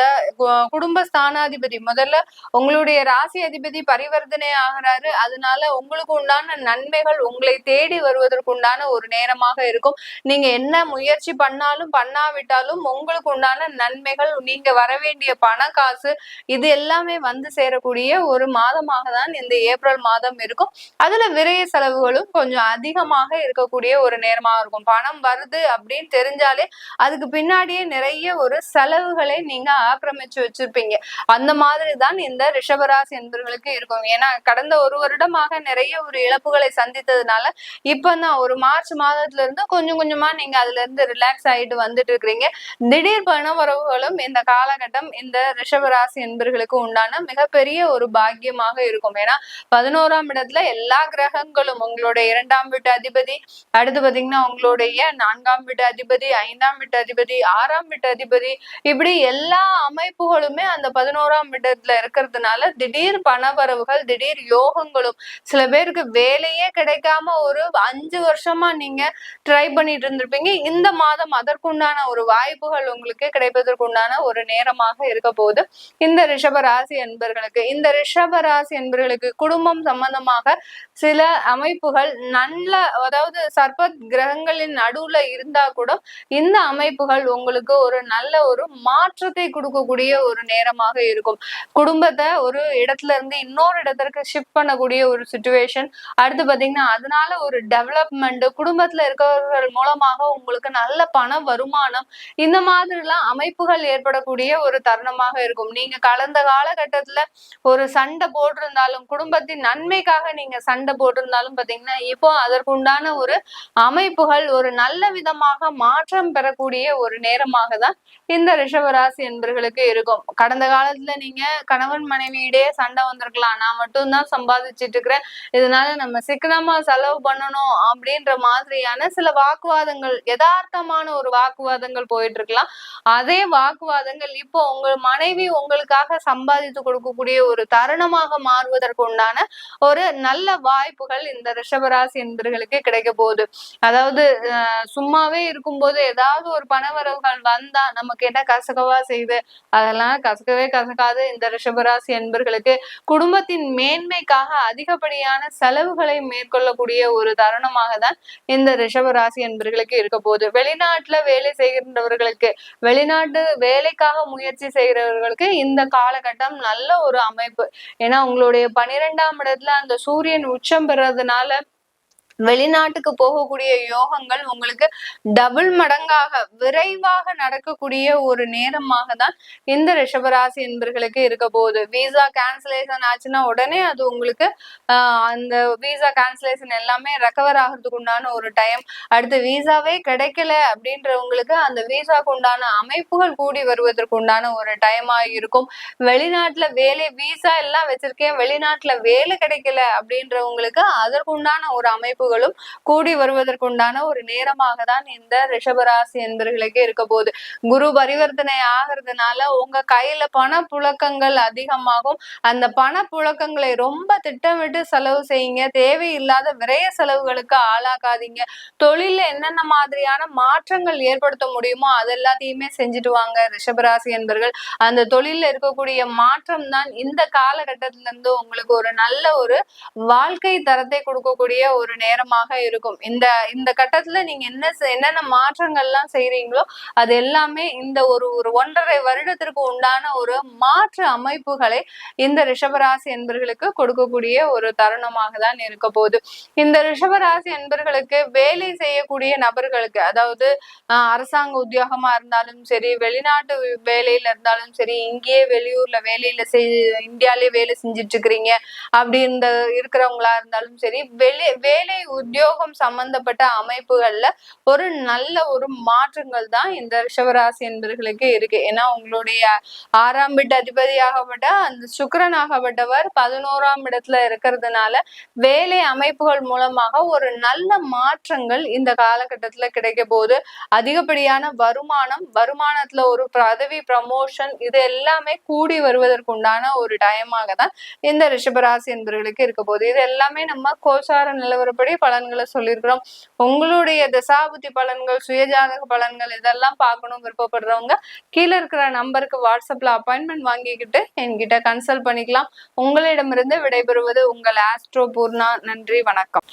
குடும்ப ஸ்தானாதிபதி முதல்ல உங்களுடைய ராசி அதிபதி பரிவர்த்தனை ஆகிறாரு. அதனால உங்களுக்கு உண்டான நன்மைகள் உங்களை தேடி வருவதற்குண்டான ஒரு நேரமாக இருக்கும். நீங்க என்ன முயற்சி பண்ணாலும் பண்ணாவிட்டாலும் உங்களுக்கு உண்டான நன்மைகள், நீங்க வர வேண்டிய பண காசு, இது எல்லாமே வந்து சேரக்கூடிய ஒரு மாதமாக தான் இந்த ஏப்ரல் மாதம் இருக்கும். அதுல விரைய செலவுகளும் கொஞ்சம் அதிகமாக இருக்கக்கூடிய ஒரு நேரமாக இருக்கும். பணம் வருது அப்படின்னு தெரிஞ்சாலே அதுக்கு பின்னாடியே நிறைய ஒரு செலவுகளை நீங்க ஆக்கிரமிச்சு வச்சிருப்பீங்க. அந்த மாதிரிதான் இந்த ரிஷபராசி என்பவர்களுக்கு இருக்கும். ஏன்னா கடந்த ஒரு வருடமாக நிறைய ஒரு இழப்புகளை சந்தித்ததுனால இப்பதான் ஒரு மார்ச் மாதத்துல இருந்து கொஞ்சம் கொஞ்சமா நீங்க அதுல இருந்து ரிலாக்ஸ் ஆயிட்டு வந்துட்டு இருக்கிறீங்க. திடீர் பண வரவுகளும் இந்த காலகட்டம் இந்த ரிஷபராசி என்பர்களுக்கு உண்டான மிகப்பெரிய ஒரு பாக்கியமாக இருக்கும். ஏன்னா 11ஆம் இடத்துல எல்லா கிரகங்களும், உங்களுடைய 2ஆம் வீட்டு அதிபதி, அடுத்து பாத்தீங்கன்னா உங்களுடைய 4ஆம் வீட்டு அதிபதி, 5ஆம் வீட்டு அதிபதி, 6ஆம் வீட்டு அதிபதி, இப்படி எல்லா அமைப்புகளுமே அந்த 11ஆம் இடத்துல இருக்கிறதுனால திடீர் பணவரவுகள், திடீர் யோகங்களும், சில பேருக்கு வேலையே கிடைக்காம ஒரு 5 வருஷமா நீங்க ட்ரை பண்ணிட்டு இருந்திருப்பீங்க. இந்த மாதம் அதற்குண்டான ஒரு வாய்ப்புகள் உங்களுக்கு கிடைப்பதற்குண்டான ஒரு நேரமாக இருக்க போகுது இந்த ரிஷப ராசி என்பர்களுக்கு. இந்த ரிஷப ராசி என்பர்களுக்கு குடும்பம் சம்பந்தமாக சில அமைப்புகள் நல்ல, அதாவது சர்ப்ப கிரகங்களின் நடுவுல இருந்தா கூட இந்த அமைப்புகள் உங்களுக்கு ஒரு நல்ல ஒரு மாற்றத்தை கொடுக்கக்கூடிய ஒரு நேரமாக இருக்கும். குடும்பத்தை ஒரு இடத்துல இருந்து இன்னொரு இடத்திற்கு ஷிஃப்ட் பண்ணக்கூடிய ஒரு சிச்சுவேஷன், அடுத்து பாத்தீங்கன்னா அதனால ஒரு டெவலப்மெண்ட், குடும்பத்துல இருக்கிறவர்கள் மூலமாக உங்களுக்கு நல்ல பண வருமானம், இந்த மாதிரி எல்லாம் அமைப்புகள் ஏற்படக்கூடிய ஒரு தருணமாக இருக்கும். நீங்க கடந்த காலகட்டத்துல ஒரு சண்டை போட்டிருந்தாலும், குடும்பத்தின் நன்மைக்காக நீங்க சண்டை போட்டிருந்தாலும் பாத்தீங்கன்னா இப்போ அதற்குண்டான ஒரு அமைப்புகள் ஒரு நல்ல விதமாக மாற்றம் பெறக்கூடிய ஒரு நேரமாக தான் இந்த ரிஷபராசி என்பர்களுக்கு இருக்கும். கடந்த காலத்துல நீங்க கணவன் மனைவியிடையே சண்டை வந்திருக்கலாம், நான் மட்டும்தான் சம்பாதிச்சுட்டு இருக்கிறேன், இதனால நம்ம சிக்கனமா செலவு பண்ணணும் அப்படின்ற மாதிரியான சில வாக்குவாதங்கள், யதார்த்தமான ஒரு வாக்குவாதங்கள் போயிட்டு இருக்கலாம். அதே வாக்குவாதங்கள் இப்போ உங்க மனைவி உங்களுக்காக சம்பாதித்து கொடுக்கக்கூடிய ஒரு தருணமாக மாறுவதற்கு உண்டான ஒரு நல்ல வாய்ப்புகள் இந்த ரிஷபராசி என்பர்களுக்கு கிடைக்க போகுது. அதாவது சும்மாவே இருக்கும்போது ஏதாவது ஒரு பணவரவுகள் வந்தா நமக்கு என்ன கசகவா செய்யுது, அதெல்லாம் கசக்கவே கசக்காது. இந்த ரிஷபராசி என்பர்களுக்கு குடும்பத்தின் மேன்மைக்காக அதிகப்படியான செலவுகளை மேற்கொள்ளக்கூடிய ஒரு தருணமாக தான் இந்த ரிஷபராசி என்பர்களுக்கு இருக்க போகுது. வெளிநாட்டுல வேலை செய்கின்றவர்களுக்கு, வெளிநாட்டு வேலைக்காக முயற்சி செய்கிறவர்களுக்கு இந்த காலகட்டம் நல்ல ஒரு அமைப்பு. ஏன்னா உங்களுடைய 12ஆம் இடத்துல அந்த சூரியன் உச்சம் பெறதுனால வெளிநாட்டுக்கு போகக்கூடிய யோகங்கள் உங்களுக்கு டபுள் மடங்காக விரைவாக நடக்கக்கூடிய ஒரு நேரமாக தான் இந்த ரிஷபராசி என்பர்களுக்கு இருக்க போகுது. விசா கேன்சலேஷன் ஆச்சுன்னா உடனே அது உங்களுக்கு அந்த விசா கேன்சலேஷன் எல்லாமே ரெக்கவர் ஆகிறதுக்கு உண்டான ஒரு டைம். அடுத்து விசாவே கிடைக்கல அப்படின்றவங்களுக்கு அந்த விசாக்கு உண்டான அமைப்புகள் கூடி வருவதற்கு உண்டான ஒரு டைமா இருக்கும். வெளிநாட்டுல வேலை விசா எல்லாம் வச்சிருக்கேன், வெளிநாட்டுல வேலை கிடைக்கல அப்படின்றவங்களுக்கு அதற்குண்டான ஒரு அமைப்புகளும் கூடி வருவதற்குண்டான ஒரு நேரமாக தான் இந்த ரிஷபராசி என்பர்களுக்கு இருக்க போகுது. குரு பரிவர்த்தனை ஆகிறதுனால உங்க கையில பண புழக்கங்கள் அதிகமாகும். அந்த பண புழக்கங்களை ரொம்ப திட்டமிட்டு செலவு செய்யுங்க. தேவையில்லாத விரய செலவுகளுக்கு ஆளாக்காதீங்க. தொழில என்னென்ன மாதிரியான மாற்றங்கள் ஏற்படுத்த முடியுமோ அது எல்லாத்தையுமே செஞ்சுட்டு வாங்க ரிஷபராசி என்பர்கள். அந்த தொழில இருக்கக்கூடிய மாற்றம் தான் இந்த காலகட்டத்தில இருந்து உங்களுக்கு ஒரு நல்ல ஒரு வாழ்க்கை தரத்தை கொடுக்கக்கூடிய ஒரு நேரமாக இருக்கும். இந்த கட்டத்துல நீங்க என்னென்ன மாற்றங்கள் எல்லாம் செய்றீங்களோ அது எல்லாமே இந்த ஒரு 1.5 வருடத்திற்கு உண்டான ஒரு மாற்று அமைப்புகளை இந்த ரிஷபராசி என்பர்களுக்கு கொடுக்கக்கூடிய ஒரு தருணமாக தான் இருக்க போகுது. இந்த ரிஷபராசி என்பர்களுக்கு வேலை செய்யக்கூடிய நபர்களுக்கு, அதாவது அரசாங்க உத்தியோகமா இருந்தாலும் சரி, வெளிநாட்டு வேலையில இருந்தாலும் சரி, இங்கேயே வெளியூர்ல வேலையில இந்தியாலே வேலை செஞ்சுட்டு இருக்கிறீங்க அப்படி இருக்கிறவங்களா இருந்தாலும் சரி, வேலை உத்தியோகம் சம்பந்தப்பட்ட அமைப்புகள்ல ஒரு நல்ல ஒரு மாற்றங்கள் தான் இந்த ரிஷபராசி என்பர்களுக்கு இருக்கு. ஏன்னா உங்களுடைய 6ஆம் வீட்டு அதிபதியாகப்பட்ட அந்த சுக்கிரனாகப்பட்டவர் 11ஆம் இடத்துல இருக்கிறதுனால வேலை அமைப்புகள் மூலமாக ஒரு நல்ல மாற்றங்கள் இந்த காலகட்டத்துல கிடைக்க போகுது. அதிகப்படியான வருமானத்துல ஒரு பதவி ப்ரமோஷன் இது எல்லாமே கூடி வருவதற்குண்டான ஒரு டைமாக தான் இந்த ரிஷபராசி என்பவர்களுக்கு இருக்க போகுது. இது எல்லாமே நம்ம கோசார நிலவரப்படி பலன்களை சொல்லியிருக்கிறோம். உங்களுடைய தசாபுத்தி பலன்கள், சுயஜாதக பலன்கள் இதெல்லாம் பார்க்கணும் விருப்பப்படுறவங்க கீழே இருக்கிற நம்பருக்கு வாட்ஸ்அப்ல அப்பாயின்மெண்ட் வாங்கிக்கிட்டு என்கிட்ட கன்சல்ட் பண்ணிக்கலாம். உங்களிடமிருந்து விடைபெறுவது உங்கள் ஆஸ்ட்ரோ பூர்ணா. நன்றி, வணக்கம்.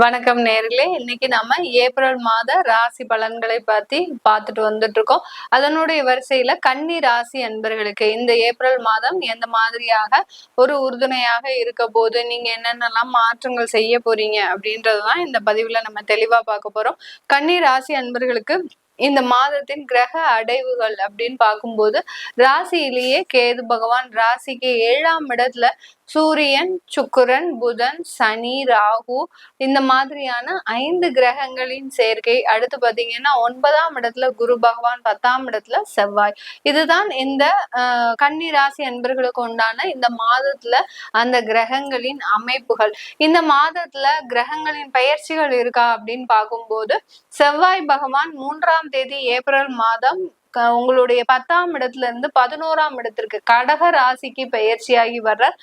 வணக்கம் நேர்களே, இன்னைக்கு நம்ம ஏப்ரல் மாத ராசி பலன்களை பத்தி பார்த்துட்டு வந்துட்டு இருக்கோம். அதனுடைய வரிசையில கன்னி ராசி அன்பர்களுக்கு இந்த ஏப்ரல் மாதம் எந்த மாதிரியாக ஒரு உறுதுணையாக இருக்க போது, நீங்க என்னென்னலாம் மாற்றங்கள் செய்ய போறீங்க அப்படின்றதுதான் இந்த பதிவுல நம்ம தெளிவா பார்க்க போறோம். கன்னி ராசி அன்பர்களுக்கு இந்த மாதத்தின் கிரக அடைவுகள் அப்படின்னு பார்க்கும்போது ராசியிலேயே கேது பகவான் ராசிக்கு 7ஆம் இடத்துல சூரியன், சுக்கிரன், புதன், சனி, ராகு இந்த மாதிரியான 5 கிரகங்களின் சேர்க்கை. அடுத்து பாத்தீங்கன்னா 9ஆம் இடத்துல குரு பகவான், 10ஆம் இடத்துல செவ்வாய். இதுதான் இந்த கன்னி ராசி அன்பர்களுக்கு உண்டான இந்த மாதத்துல அந்த கிரகங்களின் அமைப்புகள். இந்த மாதத்துல கிரகங்களின் பெயர்ச்சிகள் இருக்கா அப்படின்னு பார்க்கும்போது செவ்வாய் பகவான் 3ஆம் தேதி ஏப்ரல் மாதம் உங்களுடைய 10ஆம் இடத்துல இருந்து 11ஆம் இடத்திற்கு கடக ராசிக்கு பெயர்ச்சியாகி வர்றார்,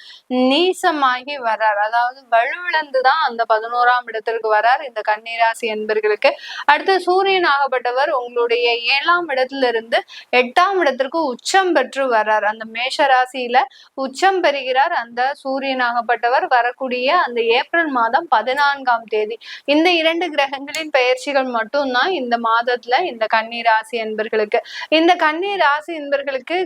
நீசமாகி வர்றார். அதாவது வலுவிழந்துதான் அந்த 11ஆம் இடத்திற்கு வர்றார் இந்த கன்னிராசி என்பர்களுக்கு. அடுத்து சூரியன் ஆகப்பட்டவர் உங்களுடைய 7ஆம் இடத்துல இருந்து 8ஆம் இடத்திற்கு உச்சம் பெற்று வர்றார். அந்த மேஷ ராசியில உச்சம் பெறுகிறார் அந்த சூரியன் ஆகப்பட்டவர் வரக்கூடிய அந்த ஏப்ரல் மாதம் 14ஆம் தேதி. இந்த 2 கிரகங்களின் பெயர்ச்சிகள் மட்டும்தான் இந்த மாதத்துல இந்த கன்னிராசி என்பர்களுக்கு. இந்த கன்னி ராசி என்பர்களுக்கு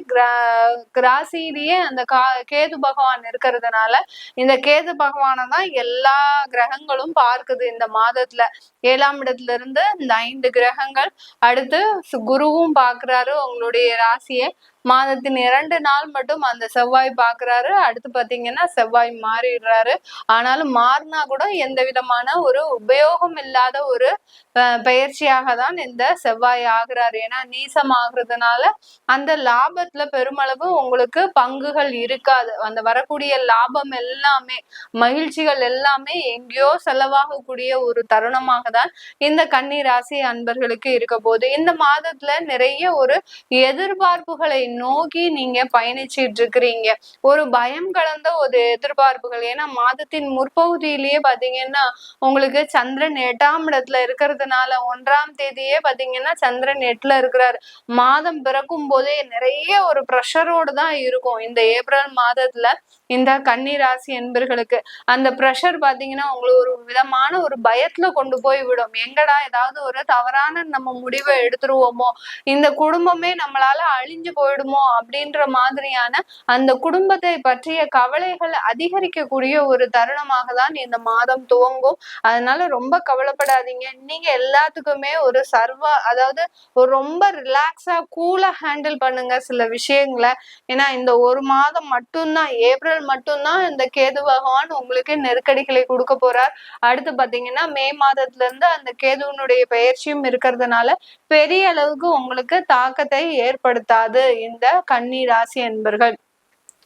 ராசியிலேயே அந்த கேது பகவான் இருக்கிறதுனால இந்த கேது பகவானை தான் எல்லா கிரகங்களும் பார்க்குது இந்த மாதத்துல. 7ஆம் இடத்துல இருந்து இந்த 5 கிரகங்கள், அடுத்து குருவும் பாக்குறாரு உங்களுடைய ராசியை. மாதத்தின் 2 நாள் மட்டும் அந்த செவ்வாய் பாக்குறாரு. அடுத்து பாத்தீங்கன்னா செவ்வாய் மாறிடுறாரு. ஆனாலும் மாறினா கூட எந்த விதமான ஒரு உபயோகம் இல்லாத ஒரு பெயர்ச்சியாக தான் இந்த செவ்வாய் ஆகுறாரு. ஏன்னா நீசம் ஆகுறதுனால அந்த லாபத்துல பெருமளவு உங்களுக்கு பங்குகள் இருக்காது. அந்த வரக்கூடிய லாபம் எல்லாமே, மகிழ்ச்சிகள் எல்லாமே எங்கேயோ செலவாகக்கூடிய ஒரு தருணமாக தான் இந்த கன்னி ராசி அன்பர்களுக்கு இருக்க போது. இந்த மாதத்துல நிறைய ஒரு எதிர்பார்ப்புகளை நோக்கி நீங்க பயணிச்சிட்டு இருக்கிறீங்க. ஒரு பயம் கலந்த ஒரு எதிர்பார்ப்புகள். ஏன்னா மாதத்தின் முற்பகுதியிலேயே பாத்தீங்கன்னா உங்களுக்கு சந்திரன் 8ஆம் இடத்துல இருக்கிறதுனால 1ஆம் தேதியே பாத்தீங்கன்னா சந்திரன் 8ல இருக்கிறாரு. மாதம் பிறக்கும் போதே நிறைய ஒரு ப்ரெஷரோடு தான் இருக்கும். இந்த ஏப்ரல் மாதத்துல இந்த கன்னி ராசி என்பர்களுக்கு. அந்த ப்ரெஷர் பாத்தீங்கன்னா உங்களுக்கு ஒரு விதமான ஒரு பயத்துல கொண்டு போய் விடும். எங்கடா ஏதாவது ஒரு தவறான நம்ம முடிவை எடுத்துருவோமோ, இந்த குடும்பமே நம்மளால அழிஞ்சு போயிடுமோ அப்படின்ற மாதிரியான அந்த குடும்பத்தை பற்றிய கவலைகள் அதிகரிக்கக்கூடிய ஒரு தருணமாக தான் இந்த மாதம் துவங்கும். அதனால ரொம்ப கவலைப்படாதீங்க. நீங்க எல்லாத்துக்குமே ஒரு அதாவது ஒரு ரொம்ப ரிலாக்ஸா கூலா ஹேண்டில் பண்ணுங்க சில விஷயங்களை. ஏன்னா இந்த ஒரு மாதம் மட்டும்தான், ஏப்ரல் மட்டும்தான் இந்த கேது பகவான் உங்களுக்கு நெருக்கடிகளை கொடுக்க போறார். அடுத்து பாத்தீங்கன்னா மே மாதத்துல இருந்து அந்த கேதுவனுடைய பெயர்ச்சியும் இருக்கிறதுனால பெரிய அளவுக்கு உங்களுக்கு தாக்கத்தை ஏற்படுத்தாது இந்த கன்னி ராசி என்பர்கள்.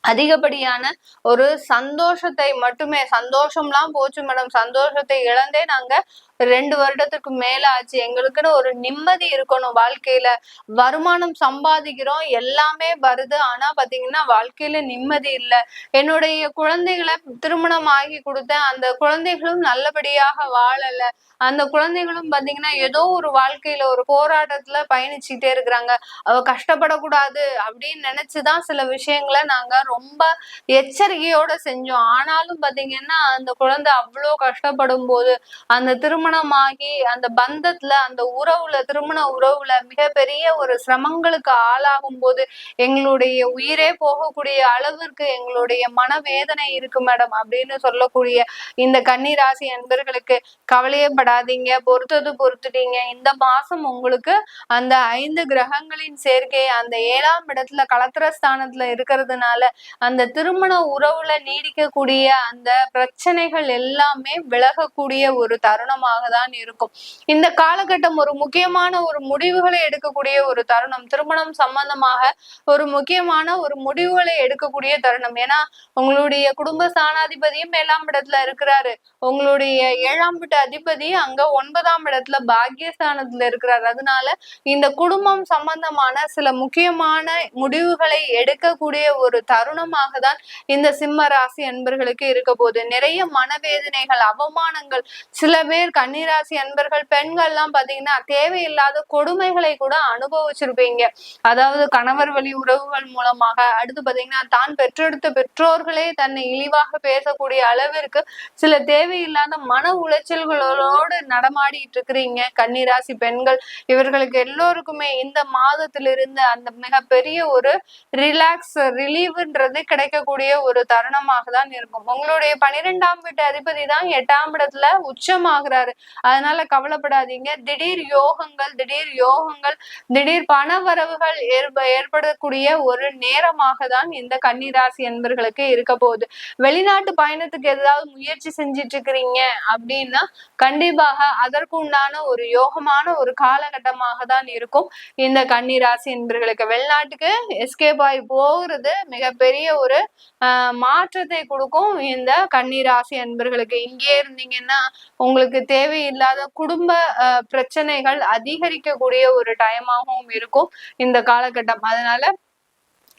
அதிகப்படியான ஒரு சந்தோஷத்தை மட்டுமே, சந்தோஷம்லாம் போச்சு மேடம், சந்தோஷத்தை இழந்தே நாங்க 2 வருடத்துக்கு மேல ஆச்சு, எங்களுக்குன்னு ஒரு நிம்மதி இருக்கணும் வாழ்க்கையில, வருமானம் சம்பாதிக்கிறோம் எல்லாமே வருது, ஆனா பாத்தீங்கன்னா வாழ்க்கையில நிம்மதி இல்லை, என்னுடைய குழந்தைகளை திருமணம் ஆகி கொடுத்தேன், அந்த குழந்தைகளும் நல்லபடியாக வாழல, அந்த குழந்தைகளும் பாத்தீங்கன்னா ஏதோ ஒரு வாழ்க்கையில ஒரு போராட்டத்துல பயணிச்சுட்டே இருக்கிறாங்க, அவ கஷ்டப்படக்கூடாது அப்படின்னு நினைச்சுதான் சில விஷயங்களை நாங்க ரொம்ப எச்சரிக்கையோட செஞ்சோம். ஆனாலும் பாத்தீங்கன்னா அந்த குழந்தை அவ்வளோ கஷ்டப்படும் போது, அந்த திருமணமாகி அந்த பந்தத்துல அந்த உறவுல திருமண உறவுல மிகப்பெரிய ஒரு சிரமங்களுக்கு ஆளாகும் போது எங்களுடைய உயிரே போகக்கூடிய அளவிற்கு எங்களுடைய மனவேதனை இருக்கு மேடம் அப்படின்னு சொல்லக்கூடிய இந்த கன்னி ராசி என்பர்களுக்கு கவலையே படாதீங்க, பொறுத்தது பொறுத்துட்டீங்க. இந்த மாசம் உங்களுக்கு அந்த 5 கிரகங்களின் சேர்க்கை அந்த 7ஆம் இடத்துல களத்திர ஸ்தானத்துல இருக்கிறதுனால அந்த திருமண உறவுல நீடிக்கக்கூடிய அந்த பிரச்சனைகள் எல்லாமே விலகக்கூடிய ஒரு தருணமாக தான் இருக்கும். இந்த காலகட்டம் ஒரு முக்கியமான ஒரு முடிவுகளை எடுக்கக்கூடிய ஒரு தருணம், திருமணம் சம்பந்தமாக ஒரு முக்கியமான ஒரு முடிவுகளை எடுக்கக்கூடிய தருணம். ஏன்னா உங்களுடைய குடும்ப ஸ்தானாதிபதியும் 7ஆம் இடத்துல இருக்கிறாரு, உங்களுடைய 7ஆம் வீட்டு அதிபதி அங்க 9ஆம் இடத்துல பாக்கியஸ்தானத்துல இருக்கிறாரு. அதனால இந்த குடும்பம் சம்பந்தமான சில முக்கியமான முடிவுகளை எடுக்கக்கூடிய ஒரு தருணமாக தான் இந்த சிம்ம ராசி அன்பர்களுக்கு இருக்க போது. நிறைய மனவேதனைகள், அவமானங்கள், சில பேர் கன்னிராசி அன்பர்கள் பெண்கள் எல்லாம் பாத்தீங்கன்னா தேவையில்லாத கொடுமைகளை கூட அனுபவிச்சிருப்பீங்க. அதாவது கணவர் வழி உறவுகள் மூலமாக, அடுத்து பாத்தீங்கன்னா தான் பெற்றெடுத்த பெற்றோர்களே தன்னை இழிவாக பேசக்கூடிய அளவிற்கு சில தேவையில்லாத மன உளைச்சல்களோடு நடமாடிட்டு இருக்கிறீங்க கன்னிராசி பெண்கள். இவர்களுக்கு எல்லோருக்குமே இந்த மாதத்திலிருந்து அந்த மிகப்பெரிய ஒரு ரிலீவ்ன்றது கிடைக்கக்கூடிய ஒரு தருணமாக தான் இருக்கும். உங்களுடைய 12ஆம் வீட்டு அதிபதி தான் 8ஆம் இடத்துல உச்சமாகிறாரு. அதனால கவலைப்படாதீங்க. திடீர் யோகங்கள் திடீர் பண வரவுகள் ஏற்படக்கூடிய ஒரு நேரமாக தான் இந்த கன்னிராசி என்பர்களுக்கு இருக்க போகுது. வெளிநாட்டு பயணத்துக்கு ஏதாவது முயற்சி செஞ்சிட்டு இருக்கிறீங்க அப்படின்னா கண்டிப்பாக அதற்கு உண்டான ஒரு யோகமான ஒரு காலகட்டமாக தான் இருக்கும் இந்த கன்னிராசி என்பர்களுக்கு. வெளிநாட்டுக்கு எஸ்கேப் ஆகி போகிறது மிகப்பெரிய ஒரு மாற்றத்தை கொடுக்கும் இந்த கன்னிராசி அன்பர்களுக்கு. இங்கே இருந்தீங்கன்னா உங்களுக்கு தேவையில்லாத குடும்ப பிரச்சனைகள் அதிகரிக்கக்கூடிய ஒரு டைமாகவும் இருக்கும் இந்த காலகட்டம். அதனால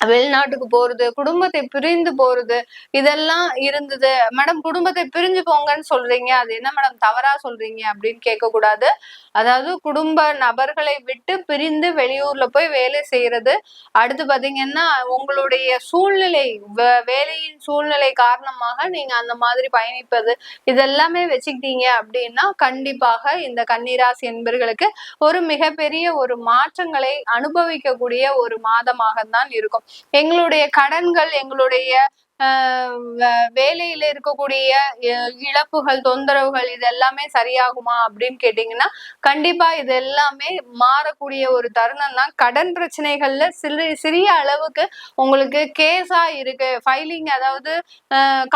வெளிநாட்டுக்கு போறது, குடும்பத்தை பிரிந்து போறது, இதெல்லாம் இருந்தது. மேடம் குடும்பத்தை பிரிஞ்சு போங்கன்னு சொல்றீங்க, அது என்ன மேடம் தவறா சொல்றீங்க அப்படின்னு கேட்க கூடாது. அதாவது குடும்ப நபர்களை விட்டு பிரிந்து வெளியூர்ல போய் வேலை செய்யறது, அடுத்து பாத்தீங்கன்னா உங்களுடைய சூழ்நிலை, வேலையின் சூழ்நிலை காரணமாக நீங்க அந்த மாதிரி பயணிப்பது, இதெல்லாமே வச்சுக்கிட்டீங்க அப்படின்னா கண்டிப்பாக இந்த கன்னிராசி என்பர்களுக்கு ஒரு மிகப்பெரிய ஒரு மாற்றங்களை அனுபவிக்கக்கூடிய ஒரு மாதமாக தான் இருக்கும். எங்களுடைய கடன்கள், எங்களுடைய வேலையில இருக்கக்கூடிய இழப்புகள், தொந்தரவுகள் இது எல்லாமே சரியாகுமா அப்படின்னு கேட்டீங்கன்னா கண்டிப்பா இது எல்லாமே மாறக்கூடிய ஒரு தருணம் தான். கடன் பிரச்சனைகள்ல சிறிய அளவுக்கு உங்களுக்கு கேஸா இருக்கு, ஃபைலிங் அதாவது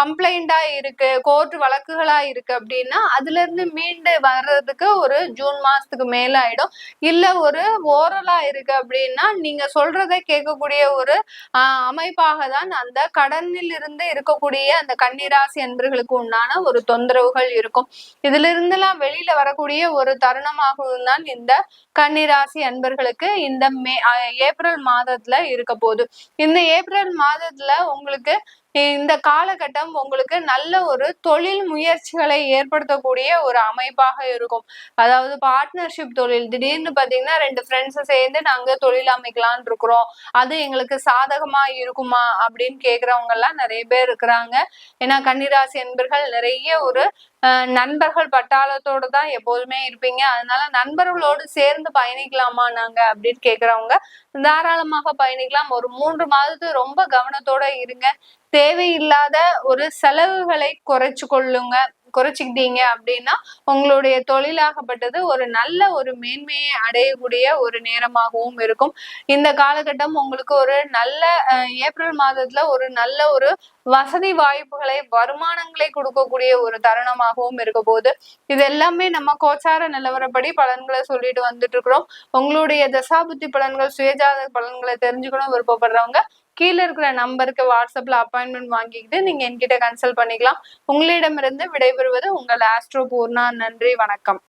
கம்ப்ளைண்டா இருக்கு, கோர்ட் வழக்குகளா இருக்கு அப்படின்னா அதுல இருந்து மீண்டு வர்றதுக்கு ஒரு ஜூன் மாசத்துக்கு மேல ஆயிடும். இல்ல ஒரு ஓரலா இருக்கு அப்படின்னா நீங்க சொல்றதை கேட்கக்கூடிய ஒரு அமைப்பாக தான் அந்த கடனில் இருந்து இருக்கக்கூடிய அந்த கன்னிராசி என்பர்களுக்கு உண்டான ஒரு தொந்தரவுகள் இருக்கும். இதுல இருந்தெல்லாம் வெளியில வரக்கூடிய ஒரு தருணமாகவும் தான் இந்த கன்னிராசி அன்பர்களுக்கு இந்த ஏப்ரல் மாதத்துல இருக்க போகுது. இந்த ஏப்ரல் மாதத்துல உங்களுக்கு இந்த காலகட்டம் உங்களுக்கு நல்ல ஒரு தொழில் முயற்சிகளை ஏற்படுத்தக்கூடிய ஒரு அமைப்பாக இருக்கும். அதாவது பார்ட்னர்ஷிப் தொழில், திடீர்னு பாத்தீங்கன்னா 2 ஃப்ரெண்ட்ஸ் சேர்ந்து நாங்க தொழில் அமைக்கலாம்னு இருக்கிறோம், அது எங்களுக்கு சாதகமா இருக்குமா அப்படின்னு கேக்குறவங்க எல்லாம் நிறைய பேர் இருக்கிறாங்க. ஏன்னா கன்னிராசி என்பர்கள் நிறைய ஒரு நண்பர்கள் பட்டாளத்தோடு தான் எப்போதுமே இருப்பீங்க. அதனால நண்பர்களோடு சேர்ந்து பயணிக்கலாமா நாங்க அப்படின்னு கேக்குறவங்க தாராளமாக பயணிக்கலாம். ஒரு 3 மாதத்து ரொம்ப கவனத்தோட இருங்க. தேவையில்லாத ஒரு செலவுகளை குறைச்சுக்கிட்டீங்க அப்படின்னா உங்களுடைய தொழிலாகப்பட்டது ஒரு நல்ல ஒரு மேன்மையை அடையக்கூடிய ஒரு நேரமாகவும் இருக்கும். இந்த காலகட்டம் உங்களுக்கு ஒரு நல்ல ஏப்ரல் மாதத்துல ஒரு நல்ல ஒரு வசதி வாய்ப்புகளை, வருமானங்களை கொடுக்கக்கூடிய ஒரு தருணமாகவும் இருக்க போகுது. இது எல்லாமே நம்ம கோச்சார நிலவரப்படி பலன்களை சொல்லிட்டு வந்துட்டு இருக்கிறோம். உங்களுடைய தசாபுத்தி பலன்கள், சுயஜாதக பலன்களை தெரிஞ்சுக்கணும் விருப்பப்படுறவங்க கீழே இருக்கிற நம்பருக்கு வாட்ஸ்அப்ல அப்பாயின்மெண்ட் வாங்கிக்கிட்டு நீங்க என்கிட்ட கன்சல்ட் பண்ணிக்கலாம். உங்களிடமிருந்து விடைபெறுவது உங்கள் ஆஸ்ட்ரோ பூர்ணா. நன்றி, வணக்கம்.